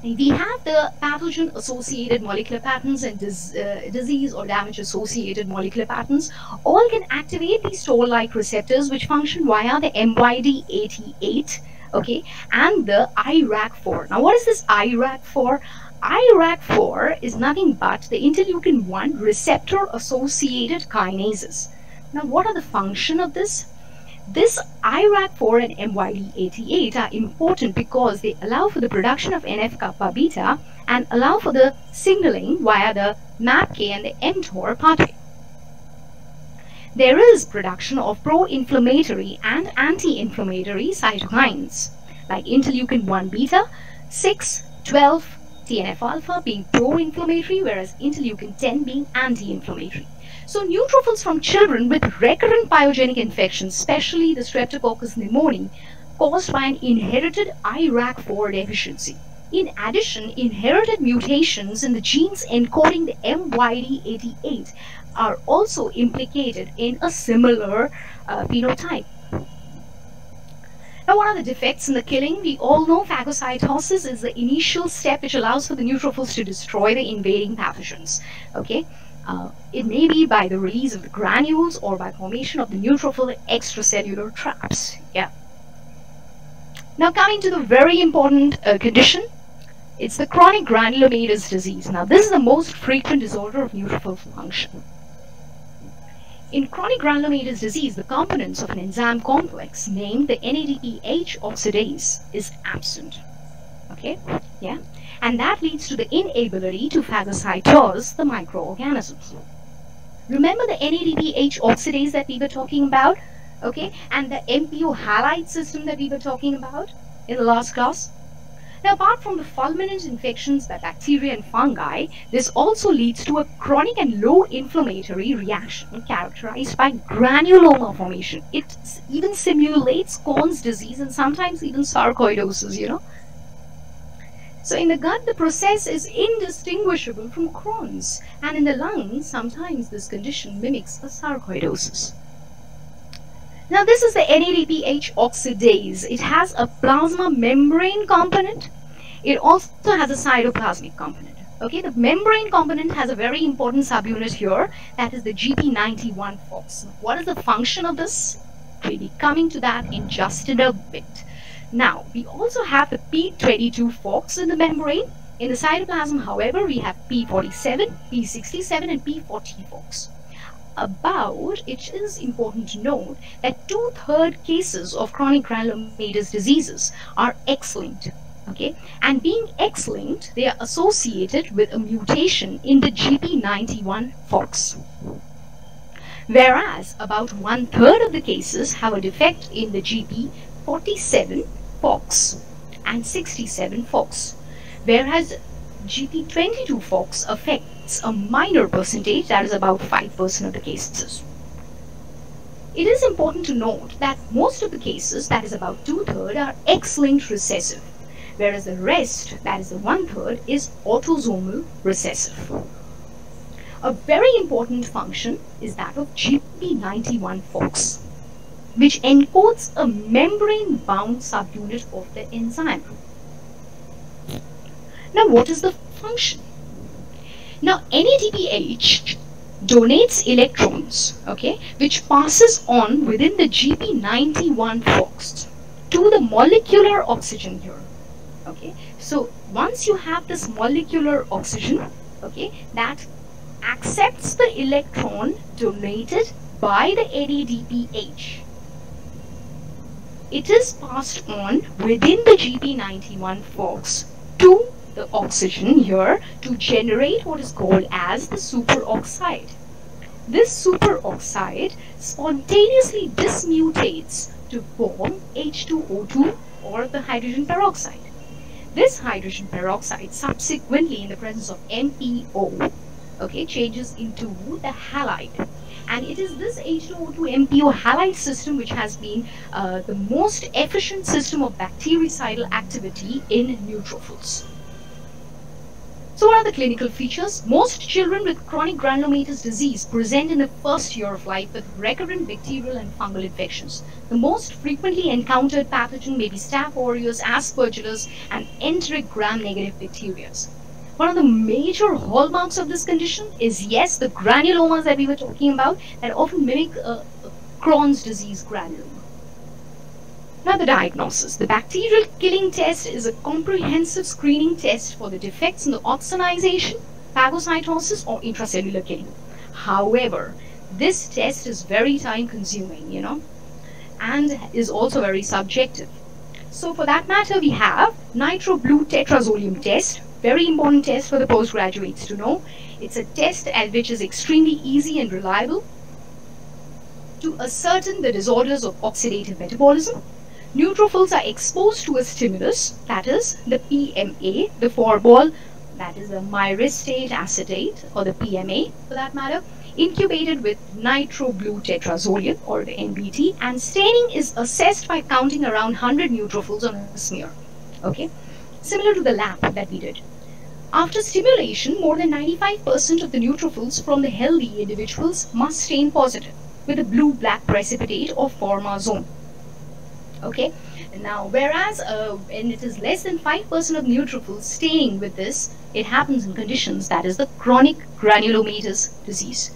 We have the pathogen-associated molecular patterns and disease or damage-associated molecular patterns. All can activate these toll-like receptors which function via the MYD88, okay, and the IRAK4. Now, what is this IRAK4? IRAK4 is nothing but the interleukin-1 receptor-associated kinases. Now, what are the function of this? This IRAK4 and MYD88 are important because they allow for the production of NF-kappa beta and allow for the signaling via the MAPK and the mTOR pathway. There is production of pro-inflammatory and anti-inflammatory cytokines like interleukin-1 beta, 6, 12, TNF-alpha being pro-inflammatory, whereas interleukin-10 being anti-inflammatory. So neutrophils from children with recurrent pyogenic infections, especially the Streptococcus pneumoniae, caused by an inherited IRAK4 deficiency. In addition, inherited mutations in the genes encoding the MYD88 are also implicated in a similar phenotype. Now, what are the defects in the killing? We all know phagocytosis is the initial step which allows for the neutrophils to destroy the invading pathogens. Okay. It may be by the release of the granules or by formation of the neutrophil extracellular traps. Yeah. Now coming to the very important condition, it's the chronic granulomatous disease. Now this is the most frequent disorder of neutrophil function. In chronic granulomatous disease, the components of an enzyme complex named the NADPH oxidase is absent. Okay, yeah. And that leads to the inability to phagocytose the microorganisms. Remember the NADPH oxidase that we were talking about? Okay, and the MPO halide system that we were talking about in the last class? Now, apart from the fulminant infections by bacteria and fungi, this also leads to a chronic and low inflammatory reaction characterized by granuloma formation. It even simulates Crohn's disease and sometimes even sarcoidosis, you know. So in the gut, the process is indistinguishable from Crohn's, and in the lungs, sometimes this condition mimics a sarcoidosis. Now this is the NADPH oxidase. It has a plasma membrane component. It also has a cytoplasmic component. Okay, the membrane component has a very important subunit here, that is the GP91 FOX. What is the function of this? We'll be coming to that in just a bit. Now, we also have the P22 FOX in the membrane. In the cytoplasm, however, we have P47, P67, and P40 FOX. It is important to note that 2/3 cases of chronic granulomatous diseases are X-linked. Okay, and being X-linked, they are associated with a mutation in the GP91 FOX. Whereas about 1/3 of the cases have a defect in the GP47 FOX and 67 FOX, whereas GP22 FOX affects a minor percentage, that is about 5% of the cases. It is important to note that most of the cases, that is about 2/3, are X-linked recessive, whereas the rest, that is the 1/3, is autosomal recessive. A very important function is that of GP91 FOX. which encodes a membrane-bound subunit of the enzyme. Now, what is the function? Now, NADPH donates electrons, okay, which passes on within the GP91 forks to the molecular oxygen here. Okay, so once you have this molecular oxygen, okay, that accepts the electron donated by the NADPH, it is passed on within the GP91 forks to the oxygen here to generate what is called as the superoxide. This superoxide spontaneously dismutates to form H2O2 or the hydrogen peroxide. This hydrogen peroxide subsequently, in the presence of MPO, okay, changes into the halide. And it is this H2O2 MPO halide system which has been the most efficient system of bactericidal activity in neutrophils. So what are the clinical features? Most children with chronic granulomatous disease present in the first year of life with recurrent bacterial and fungal infections. The most frequently encountered pathogen may be Staph aureus, Aspergillus, and enteric gram-negative bacteria. One of the major hallmarks of this condition is, yes, the granulomas that we were talking about that often mimic Crohn's disease granuloma. Now the diagnosis. The bacterial killing test is a comprehensive screening test for the defects in the opsonization, phagocytosis, or intracellular killing. However, this test is very time consuming, and is also very subjective. So for that matter, we have nitro-blue tetrazolium test, very important test for the postgraduates to know. It's a test which is extremely easy and reliable to ascertain the disorders of oxidative metabolism. Neutrophils are exposed to a stimulus, that is the PMA, the four-ball, that is the myristate acetate, or the PMA for that matter, incubated with nitro-blue tetrazolium, or the NBT, and staining is assessed by counting around 100 neutrophils on a smear, okay, similar to the lab that we did. After stimulation, more than 95% of the neutrophils from the healthy individuals must stain positive with a blue-black precipitate or formazone. Okay, now whereas when it is less than 5% of neutrophils staining with this, it happens in conditions that is the chronic granulomatous disease.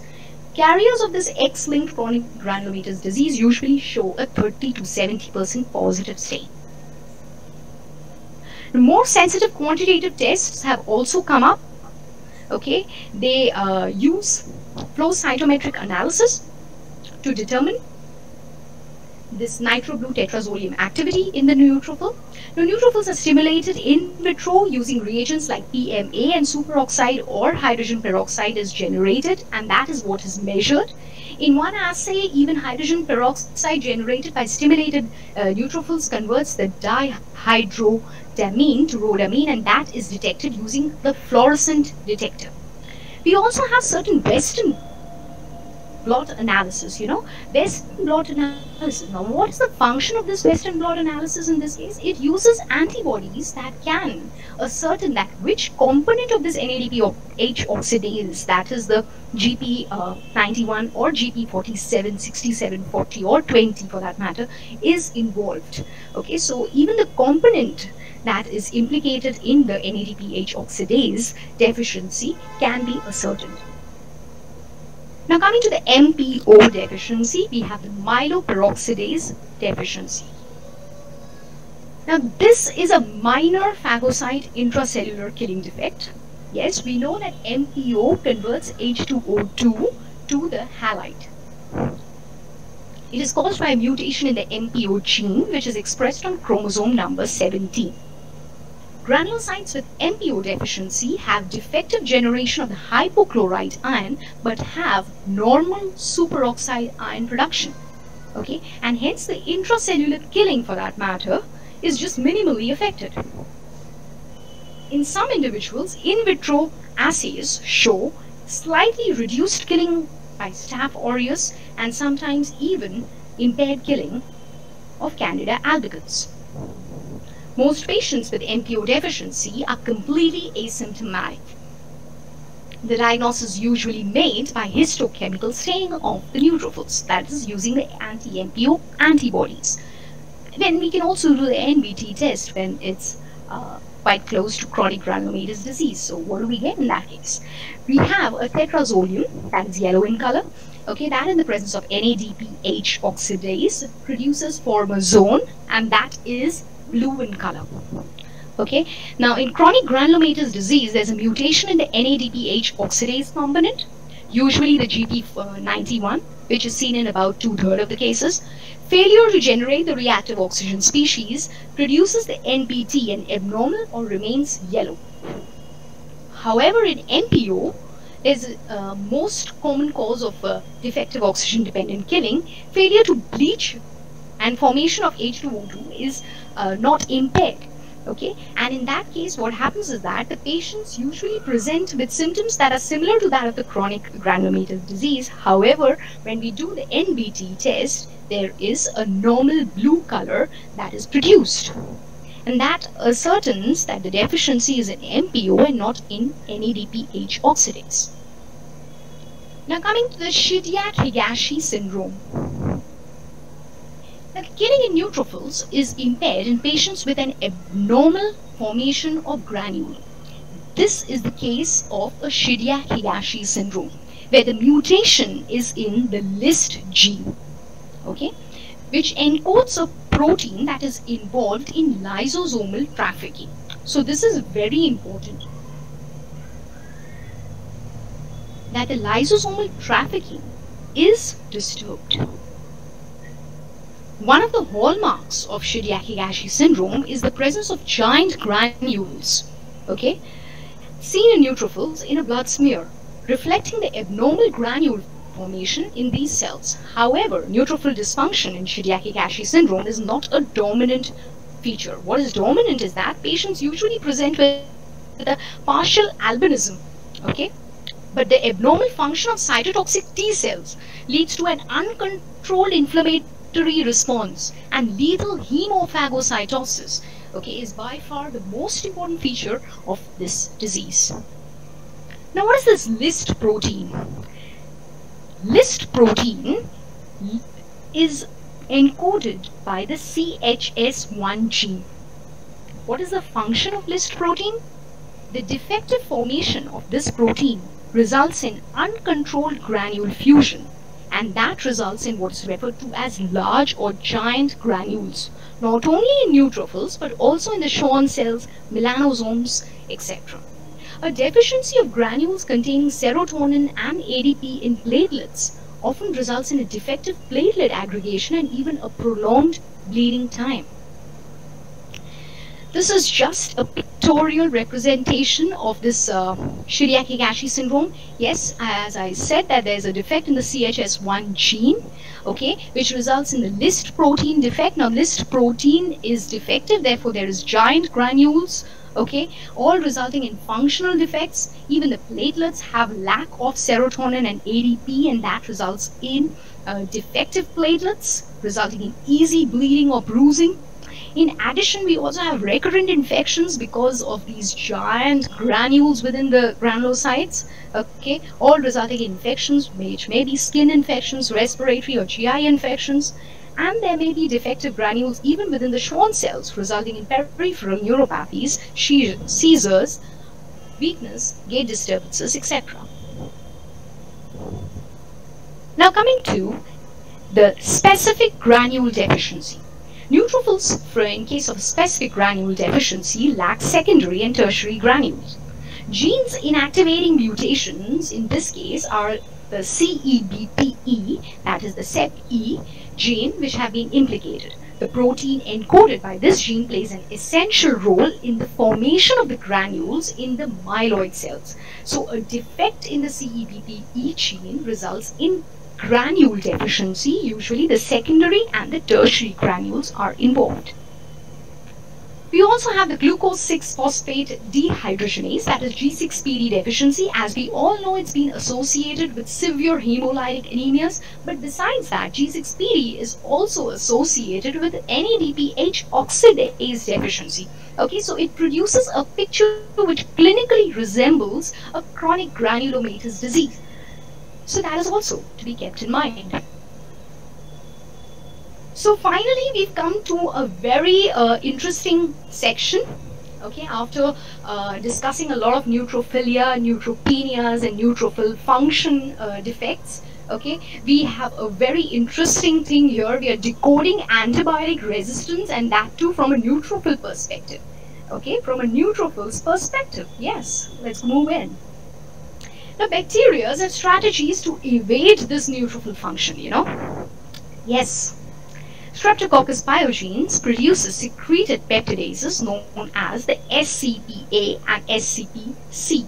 Carriers of this X-linked chronic granulomatous disease usually show a 30 to 70% positive stain. More sensitive quantitative tests have also come up. Okay, they use flow cytometric analysis to determine this nitro-blue tetrazolium activity in the neutrophil. Now, neutrophils are stimulated in vitro using reagents like PMA, and superoxide or hydrogen peroxide is generated, and that is what is measured. In one assay, even hydrogen peroxide generated by stimulated neutrophils converts the dihydrodamine to rhodamine, and that is detected using the fluorescent detector. We also have certain Western blot analysis, Western blot analysis. Now, what is the function of this Western blot analysis in this case? It uses antibodies that can ascertain that which component of this NADPH oxidase, that is the GP91 or GP47, 67, 40 or 20 for that matter, is involved. Okay, so even the component that is implicated in the NADPH oxidase deficiency can be ascertained. Now coming to the MPO deficiency, we have the myeloperoxidase deficiency. Now this is a minor phagocyte intracellular killing defect. Yes, we know that MPO converts H2O2 to the halide. It is caused by a mutation in the MPO gene, which is expressed on chromosome number 17. Granulocytes with MPO deficiency have defective generation of the hypochlorite ion but have normal superoxide ion production. Okay, and hence the intracellular killing for that matter is just minimally affected. In some individuals, in vitro assays show slightly reduced killing by Staph aureus and sometimes even impaired killing of Candida albicans. Most patients with MPO deficiency are completely asymptomatic. The diagnosis is usually made by histochemical staining of the neutrophils, that is using the anti-MPO antibodies. Then we can also do the NBT test when it's quite close to chronic granulomatous disease. So what do we get in that case? We have a tetrazolium that is yellow in color. Okay, that in the presence of NADPH oxidase produces formazole, and that is blue in color. Okay, now in chronic granulomatous disease, there's a mutation in the NADPH oxidase component, usually the GP91, which is seen in about 2/3 of the cases. Failure to generate the reactive oxygen species produces the NPT and abnormal or remains yellow. However, in MPO, is most common cause of defective oxygen dependent killing. Failure to bleach and formation of H2O2 is not impaired. Okay, and in that case what happens is that the patients usually present with symptoms that are similar to that of the chronic granulomatous disease. However, when we do the NBT test, there is a normal blue color that is produced, and that ascertains that the deficiency is in MPO and not in NADPH oxidase. Now coming to the Shidaihigashi Syndrome. Now, killing in neutrophils is impaired in patients with an abnormal formation of granule. This is the case of a Shidaihigashi syndrome, where the mutation is in the LIST gene, okay, which encodes a protein that is involved in lysosomal trafficking. So this is very important, that the lysosomal trafficking is disturbed. One of the hallmarks of Shidaihigashi syndrome is the presence of giant granules, okay, seen in neutrophils in a blood smear, reflecting the abnormal granule formation in these cells. However, neutrophil dysfunction in Shidaihigashi syndrome is not a dominant feature. What is dominant is that patients usually present with a partial albinism, okay, but the abnormal function of cytotoxic T cells leads to an uncontrolled inflammatory response, and lethal hemophagocytosis, okay, is by far the most important feature of this disease. Now, what is this LIST protein? LIST protein is encoded by the CHS1 gene. What is the function of LIST protein? The defective formation of this protein results in uncontrolled granule fusion, and that results in what is referred to as large or giant granules, not only in neutrophils but also in the Schwann cells, melanosomes, etc. A deficiency of granules containing serotonin and ADP in platelets often results in a defective platelet aggregation and even a prolonged bleeding time. This is just a pictorial representation of this Shidaihigashi syndrome. Yes, as I said, that there is a defect in the CHS1 gene, okay, which results in the LIST protein defect. Now, LIST protein is defective, therefore there is giant granules, okay, all resulting in functional defects. Even the platelets have lack of serotonin and ADP, and that results in defective platelets, resulting in easy bleeding or bruising. In addition, we also have recurrent infections because of these giant granules within the granulocytes, okay, all resulting in infections, which may be skin infections, respiratory or GI infections, and there may be defective granules even within the Schwann cells, resulting in peripheral neuropathies, seizures, weakness, gait disturbances, etc. Now coming to the specific granule deficiency. Neutrophils, in case of specific granule deficiency, lack secondary and tertiary granules. Genes inactivating mutations in this case are the CEBPE, that is the SEPE gene, which have been implicated. The protein encoded by this gene plays an essential role in the formation of the granules in the myeloid cells. So a defect in the CEBPE gene results in granule deficiency. Usually the secondary and the tertiary granules are involved. We also have the glucose 6-phosphate dehydrogenase, that is G6PD deficiency. As we all know, it's been associated with severe hemolytic anemias, but besides that, G6PD is also associated with NADPH oxidase deficiency. Okay, so it produces a picture which clinically resembles a chronic granulomatous disease. So that is also to be kept in mind. So finally, we've come to a very interesting section. Okay, after discussing a lot of neutrophilia, neutropenias, and neutrophil function defects, okay, we have a very interesting thing here. We are decoding antibiotic resistance, and that too from a neutrophil perspective. Okay, from a neutrophil's perspective. Yes, let's move in. Now, bacteria have strategies to evade this neutrophil function, you know. Yes. Streptococcus pyogenes produces secreted peptidases known as the SCPA and SCPC.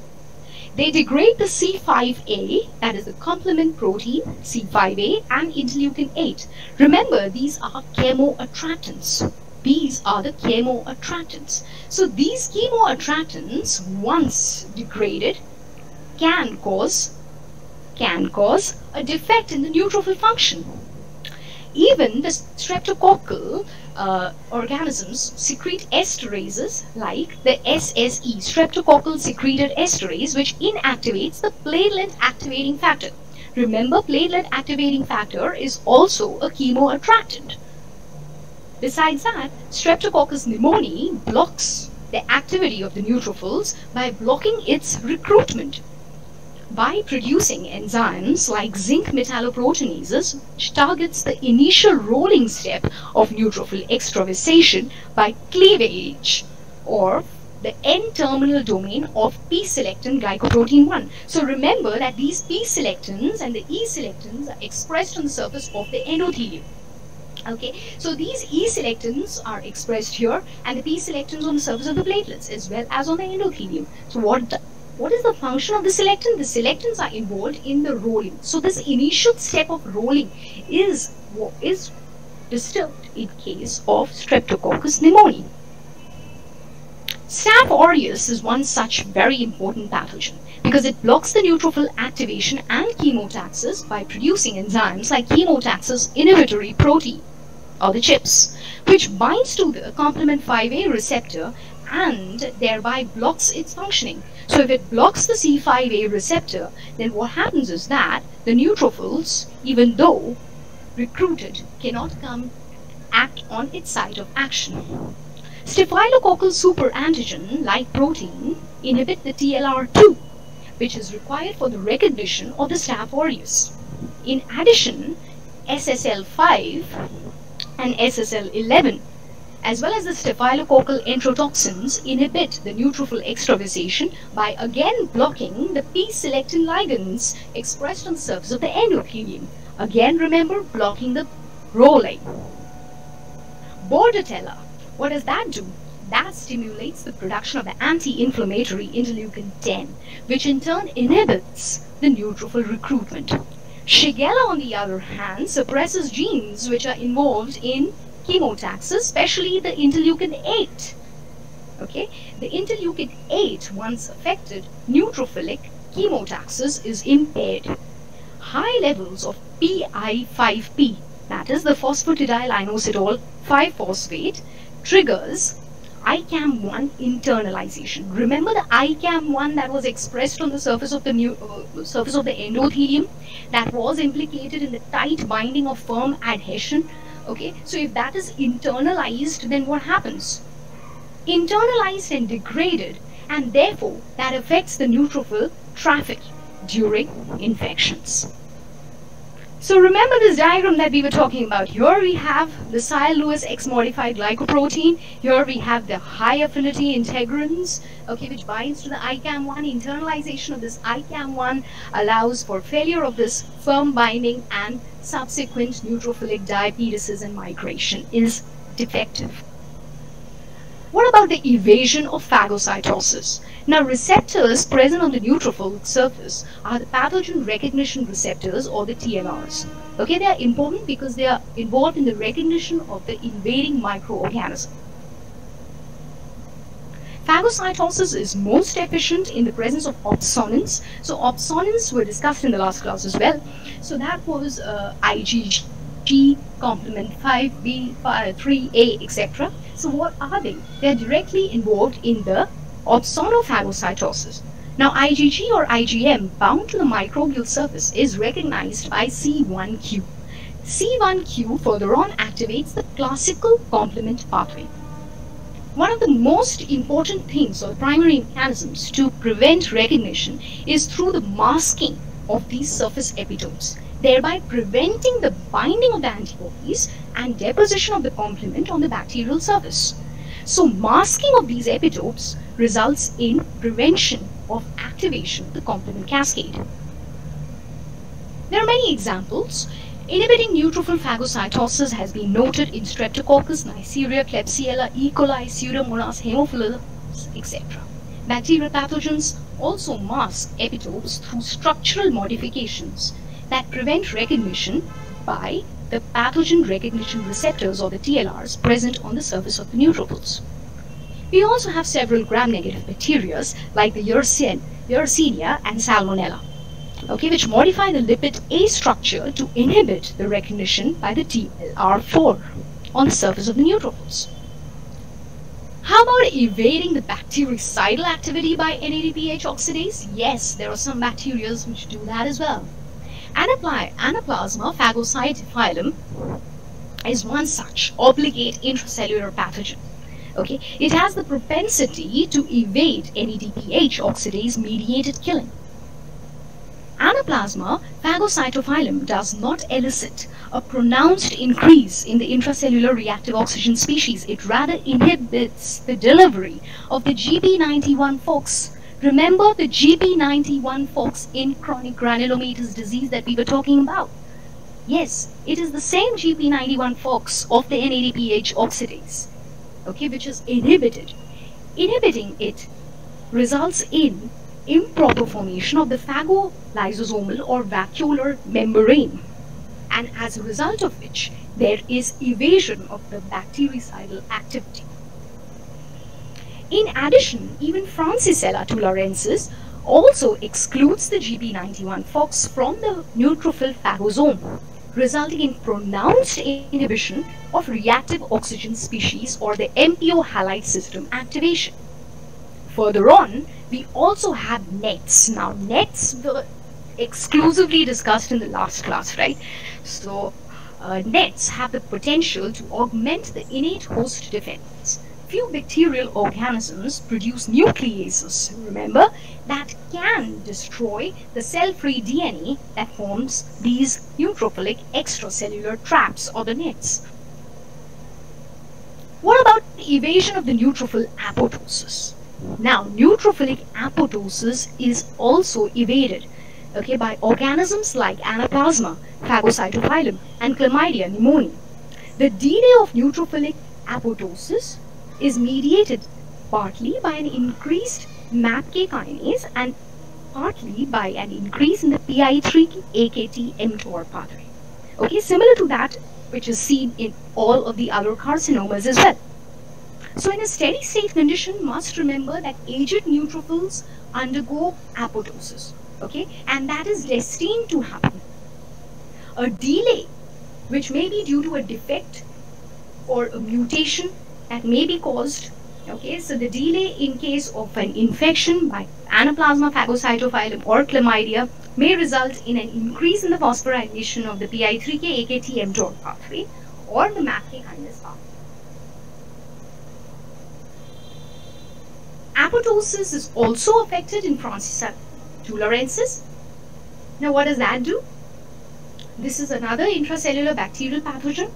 They degrade the C5a, that is the complement protein, C5a, and interleukin 8. Remember, these are chemoattractants. These are the chemoattractants. So these chemoattractants, once degraded, can cause a defect in the neutrophil function. Even the streptococcal organisms secrete esterases like the SSE, streptococcal secreted esterase, which inactivates the platelet activating factor. Remember, platelet activating factor is also a chemoattractant. Besides that, Streptococcus pneumoniae blocks the activity of the neutrophils by blocking its recruitment, by producing enzymes like zinc metalloproteinases, which targets the initial rolling step of neutrophil extravasation by cleavage or the N-terminal domain of P-selectin glycoprotein 1. So remember that these P-selectins and the E-selectins are expressed on the surface of the endothelium. Okay, so these E-selectins are expressed here, and the P-selectins on the surface of the platelets as well as on the endothelium. So what is the function of the selectin? The selectins are involved in the rolling. So this initial step of rolling is disturbed in case of Streptococcus pneumoniae. Staph aureus is one such very important pathogen because it blocks the neutrophil activation and chemotaxis by producing enzymes like chemotaxis inhibitory protein, or the CHIPs, which binds to the complement 5a receptor and thereby blocks its functioning. So if it blocks the C5a receptor, then what happens is that the neutrophils, even though recruited, cannot act on its site of action. Staphylococcal superantigen-like protein inhibit the TLR2, which is required for the recognition of the Staph aureus. In addition, SSL5 and SSL11 as well as the staphylococcal enterotoxins inhibit the neutrophil extravasation by again blocking the P-selectin ligands expressed on the surface of the endothelium. Again, remember, blocking the rolling. Bordetella, what does that do? That stimulates the production of the anti-inflammatory interleukin 10, which in turn inhibits the neutrophil recruitment. Shigella, on the other hand, suppresses genes which are involved in chemotaxis, especially the interleukin 8. Okay, the interleukin 8, once affected, neutrophilic chemotaxis is impaired. High levels of PI5P, that is the phosphatidylinositol 5-phosphate, triggers ICAM1 internalization. Remember the ICAM1 that was expressed on the surface of the endothelium, that was implicated in the tight binding of firm adhesion. Okay, so if that is internalized, then what happens? Internalized and degraded, and therefore that affects the neutrophil traffic during infections. So remember this diagram that we were talking about. Here we have the Cy-Lewis X-modified glycoprotein. Here we have the high affinity integrins, okay, which binds to the ICAM1. Internalization of this ICAM1 allows for failure of this firm binding, and subsequent neutrophilic diapedesis and migration is defective. What about the evasion of phagocytosis? Now, receptors present on the neutrophil surface are the pathogen recognition receptors, or the TLRs. Okay, they are important because they are involved in the recognition of the invading microorganism. Phagocytosis is most efficient in the presence of opsonins. So opsonins were discussed in the last class as well. So that was IgG, complement 5B, 3A, etc. So what are they? They are directly involved in the opsonophagocytosis. Now IgG or IgM bound to the microbial surface is recognized by C1q. C1q further on activates the classical complement pathway. One of the most important things or the primary mechanisms to prevent recognition is through the masking of these surface epitopes, thereby preventing the binding of the antibodies and deposition of the complement on the bacterial surface. So masking of these epitopes results in prevention of activation of the complement cascade. There are many examples. Inhibiting neutrophil phagocytosis has been noted in Streptococcus, Neisseria, Klebsiella, E. coli, Pseudomonas, Haemophilus, etc. Bacterial pathogens also mask epitopes through structural modifications that prevent recognition by the pathogen recognition receptors or the TLRs present on the surface of the neutrophils. We also have several gram-negative bacteria like the Yersinia and Salmonella, which modify the lipid A structure to inhibit the recognition by the TLR4 on the surface of the neutrophils. How about evading the bactericidal activity by NADPH oxidase? Yes, there are some bacteria which do that as well. Anaplasma phagocytophilum is one such obligate intracellular pathogen. It has the propensity to evade NADPH oxidase mediated killing. Anaplasma phagocytophilum does not elicit a pronounced increase in the intracellular reactive oxygen species. It rather inhibits the delivery of the GB91-FOX. Remember the GB91-FOX in chronic granulomatous disease that we were talking about? Yes, it is the same GB91-FOX of the NADPH oxidase, which is inhibited. Inhibiting it results in improper formation of the phagolysosomal or vacuolar membrane, and as a result of which there is evasion of the bactericidal activity. In addition, even Francisella tularensis also excludes the GB91-FOX from the neutrophil phagosome, resulting in pronounced inhibition of reactive oxygen species or the MPO halide system activation. Further on, we also have nets. Now, nets were exclusively discussed in the last class, right? So, nets have the potential to augment the innate host defense. Few bacterial organisms produce nucleases, remember, that can destroy the cell-free DNA that forms these neutrophilic extracellular traps or the nets. What about the evasion of the neutrophil apoptosis? Now, neutrophilic apoptosis is also evaded by organisms like Anaplasma phagocytophilum and Chlamydia pneumoniae. The delay of neutrophilic apoptosis is mediated partly by an increased MAPK kinase and partly by an increase in the PI3-AKT-mTOR pathway. Similar to that which is seen in all of the other carcinomas as well. So in a steady state condition, must remember that aged neutrophils undergo apoptosis, and that is destined to happen. A delay, which may be due to a defect or a mutation that may be caused, so the delay in case of an infection by Anaplasma phagocytophilum or Chlamydia may result in an increase in the phosphorylation of the PI3K-AKT-mTOR pathway or the MAPK kinase pathway. Apoptosis is also affected in Francisella tularensis. Now, what does that do? This is another intracellular bacterial pathogen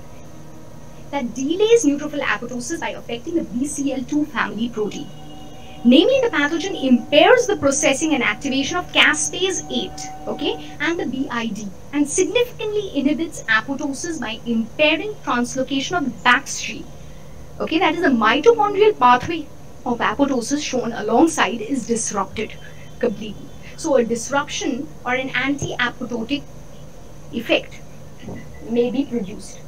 that delays neutrophil apoptosis by affecting the BCL2 family protein. Namely, the pathogen impairs the processing and activation of caspase 8, and the BID, and significantly inhibits apoptosis by impairing translocation of the Bax gene. That is the mitochondrial pathway of apoptosis shown alongside is disrupted completely. So a disruption or an anti-apoptotic effect may be produced.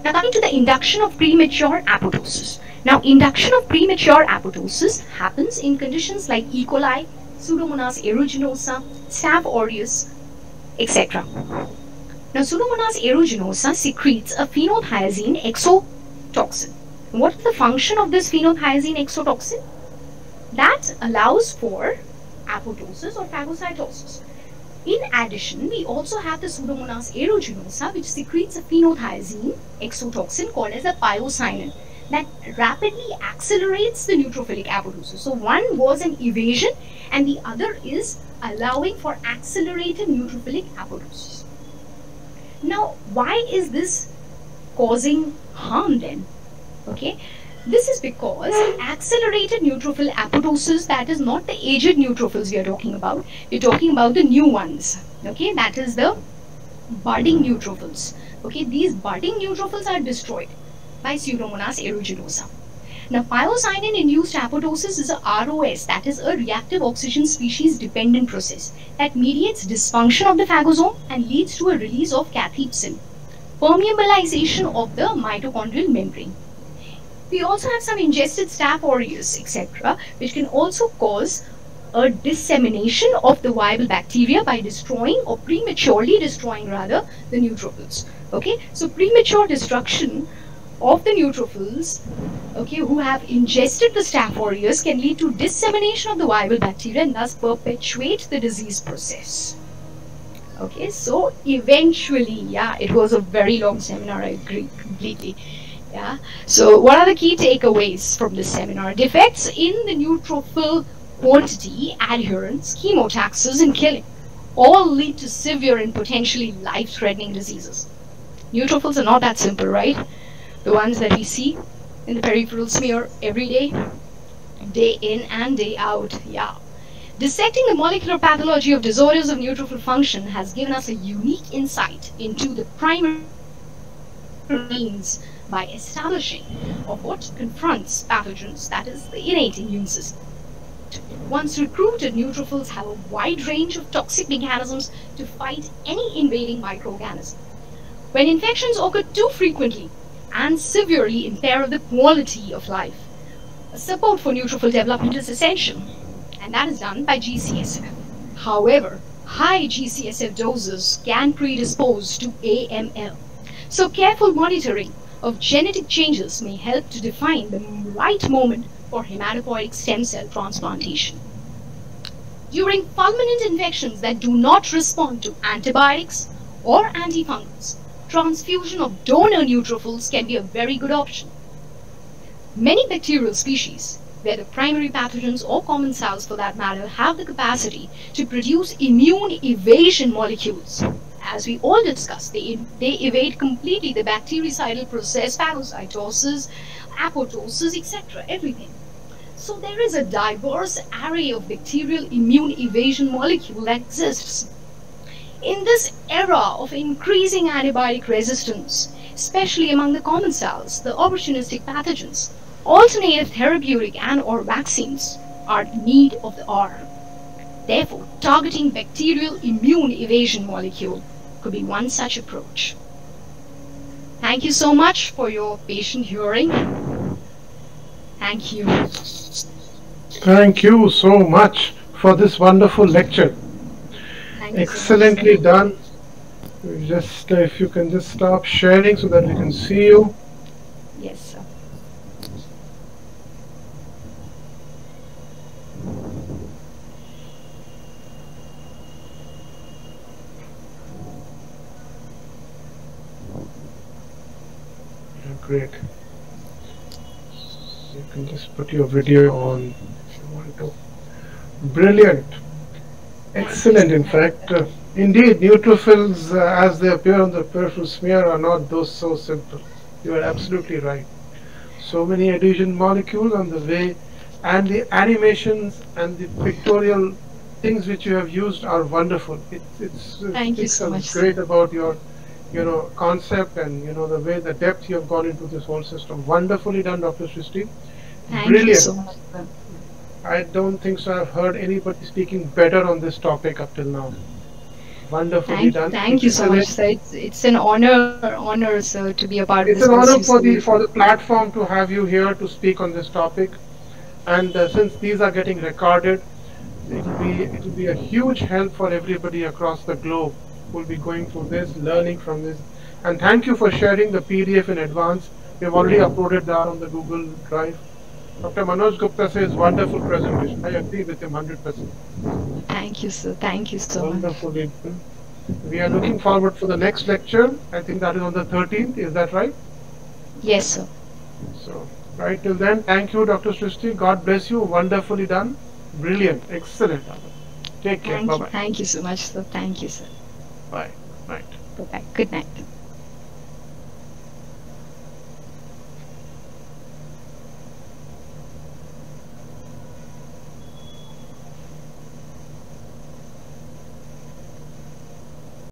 Now coming to the induction of premature apoptosis. Now induction of premature apoptosis happens in conditions like E. coli, Pseudomonas aeruginosa, Staph aureus, etc. Now, Pseudomonas aeruginosa secretes a phenothiazine exotoxin. What is the function of this phenothiazine exotoxin? That allows for apoptosis or phagocytosis. In addition, we also have the Pseudomonas aeruginosa, which secretes a phenothiazine exotoxin called as a pyocyanin that rapidly accelerates the neutrophilic apoptosis. So one was an evasion and the other is allowing for accelerated neutrophilic apoptosis. Now, why is this causing harm then? Okay, this is because accelerated neutrophil apoptosis, that is not the aged neutrophils we are talking about. We're talking about the new ones. Okay, that is the budding neutrophils. Okay, these budding neutrophils are destroyed by Pseudomonas aeruginosa. Now, pyocyanin-induced apoptosis is a ROS, that is a reactive oxygen species dependent process that mediates dysfunction of the phagosome and leads to a release of cathepsin, permeabilization of the mitochondrial membrane. We also have some ingested Staph aureus, etc., which can also cause a dissemination of the viable bacteria by destroying or prematurely destroying rather the neutrophils. Okay, so premature destruction of the neutrophils, okay, who have ingested the Staph aureus can lead to dissemination of the viable bacteria and thus perpetuate the disease process. Okay, so eventually, yeah, it was a very long seminar, I agree completely. Yeah, so what are the key takeaways from this seminar? Defects in the neutrophil quantity, adherence, chemotaxis, and killing all lead to severe and potentially life-threatening diseases. Neutrophils are not that simple, right? The ones that we see in the peripheral smear every day in and day out. Yeah. Dissecting the molecular pathology of disorders of neutrophil function has given us a unique insight into the primary means by establishing of what confronts pathogens, that is the innate immune system. Once recruited, neutrophils have a wide range of toxic mechanisms to fight any invading microorganism. When infections occur too frequently and severely impair the quality of life, support for neutrophil development is essential, and that is done by GCSF. However, high GCSF doses can predispose to AML. So careful monitoring of genetic changes may help to define the right moment for hematopoietic stem cell transplantation. During fulminant infections that do not respond to antibiotics or antifungals, transfusion of donor neutrophils can be a very good option. Many bacterial species, whether primary pathogens or common cells for that matter, have the capacity to produce immune evasion molecules. As we all discussed, they evade completely the bactericidal process, phagocytosis, apoptosis, etc., everything. So there is a diverse array of bacterial immune evasion molecule that exists. In this era of increasing antibiotic resistance, especially among the common cells, the opportunistic pathogens, alternative therapeutic and/or vaccines are the need of the hour. Therefore, targeting bacterial immune evasion molecule could be one such approach. Thank you so much for your patient hearing. Thank you. Thank you so much for this wonderful lecture. Excellently done. Just if you can just stop sharing so that we can see you. Yes, sir. Great. You can just put your video on if you want to. Brilliant. Excellent. In fact, indeed, neutrophils as they appear on the peripheral smear are not those so simple. You are absolutely right. So many adhesion molecules on the way, and the animations and the pictorial things which you have used are wonderful. Thank you so much. Great about your concept and the way, the depth you have gone into this whole system. Wonderfully done, Dr. Shristi. Thank you so much. I don't think so I've heard anybody speaking better on this topic up till now. Wonderfully done. Thank you so much, sir. It's an honor, sir, to be a part of this. It's an honor for the platform to have you here to speak on this topic. And since these are getting recorded, it will be a huge help for everybody across the globe will be going through this, learning from this. And thank you for sharing the PDF in advance. We have already uploaded that on the Google Drive. Dr. Manoj Gupta says, wonderful presentation. I agree with him 100%. Thank you, sir. Thank you so much. Wonderfully done. We are looking forward for the next lecture. I think that is on the 13th. Is that right? Yes, sir. So, right till then, thank you, Dr. Shristi. God bless you. Wonderfully done. Brilliant. Excellent. Take care. Bye-bye. Thank you so much, sir. Thank you, sir. Bye. Night. Bye-bye. Good night.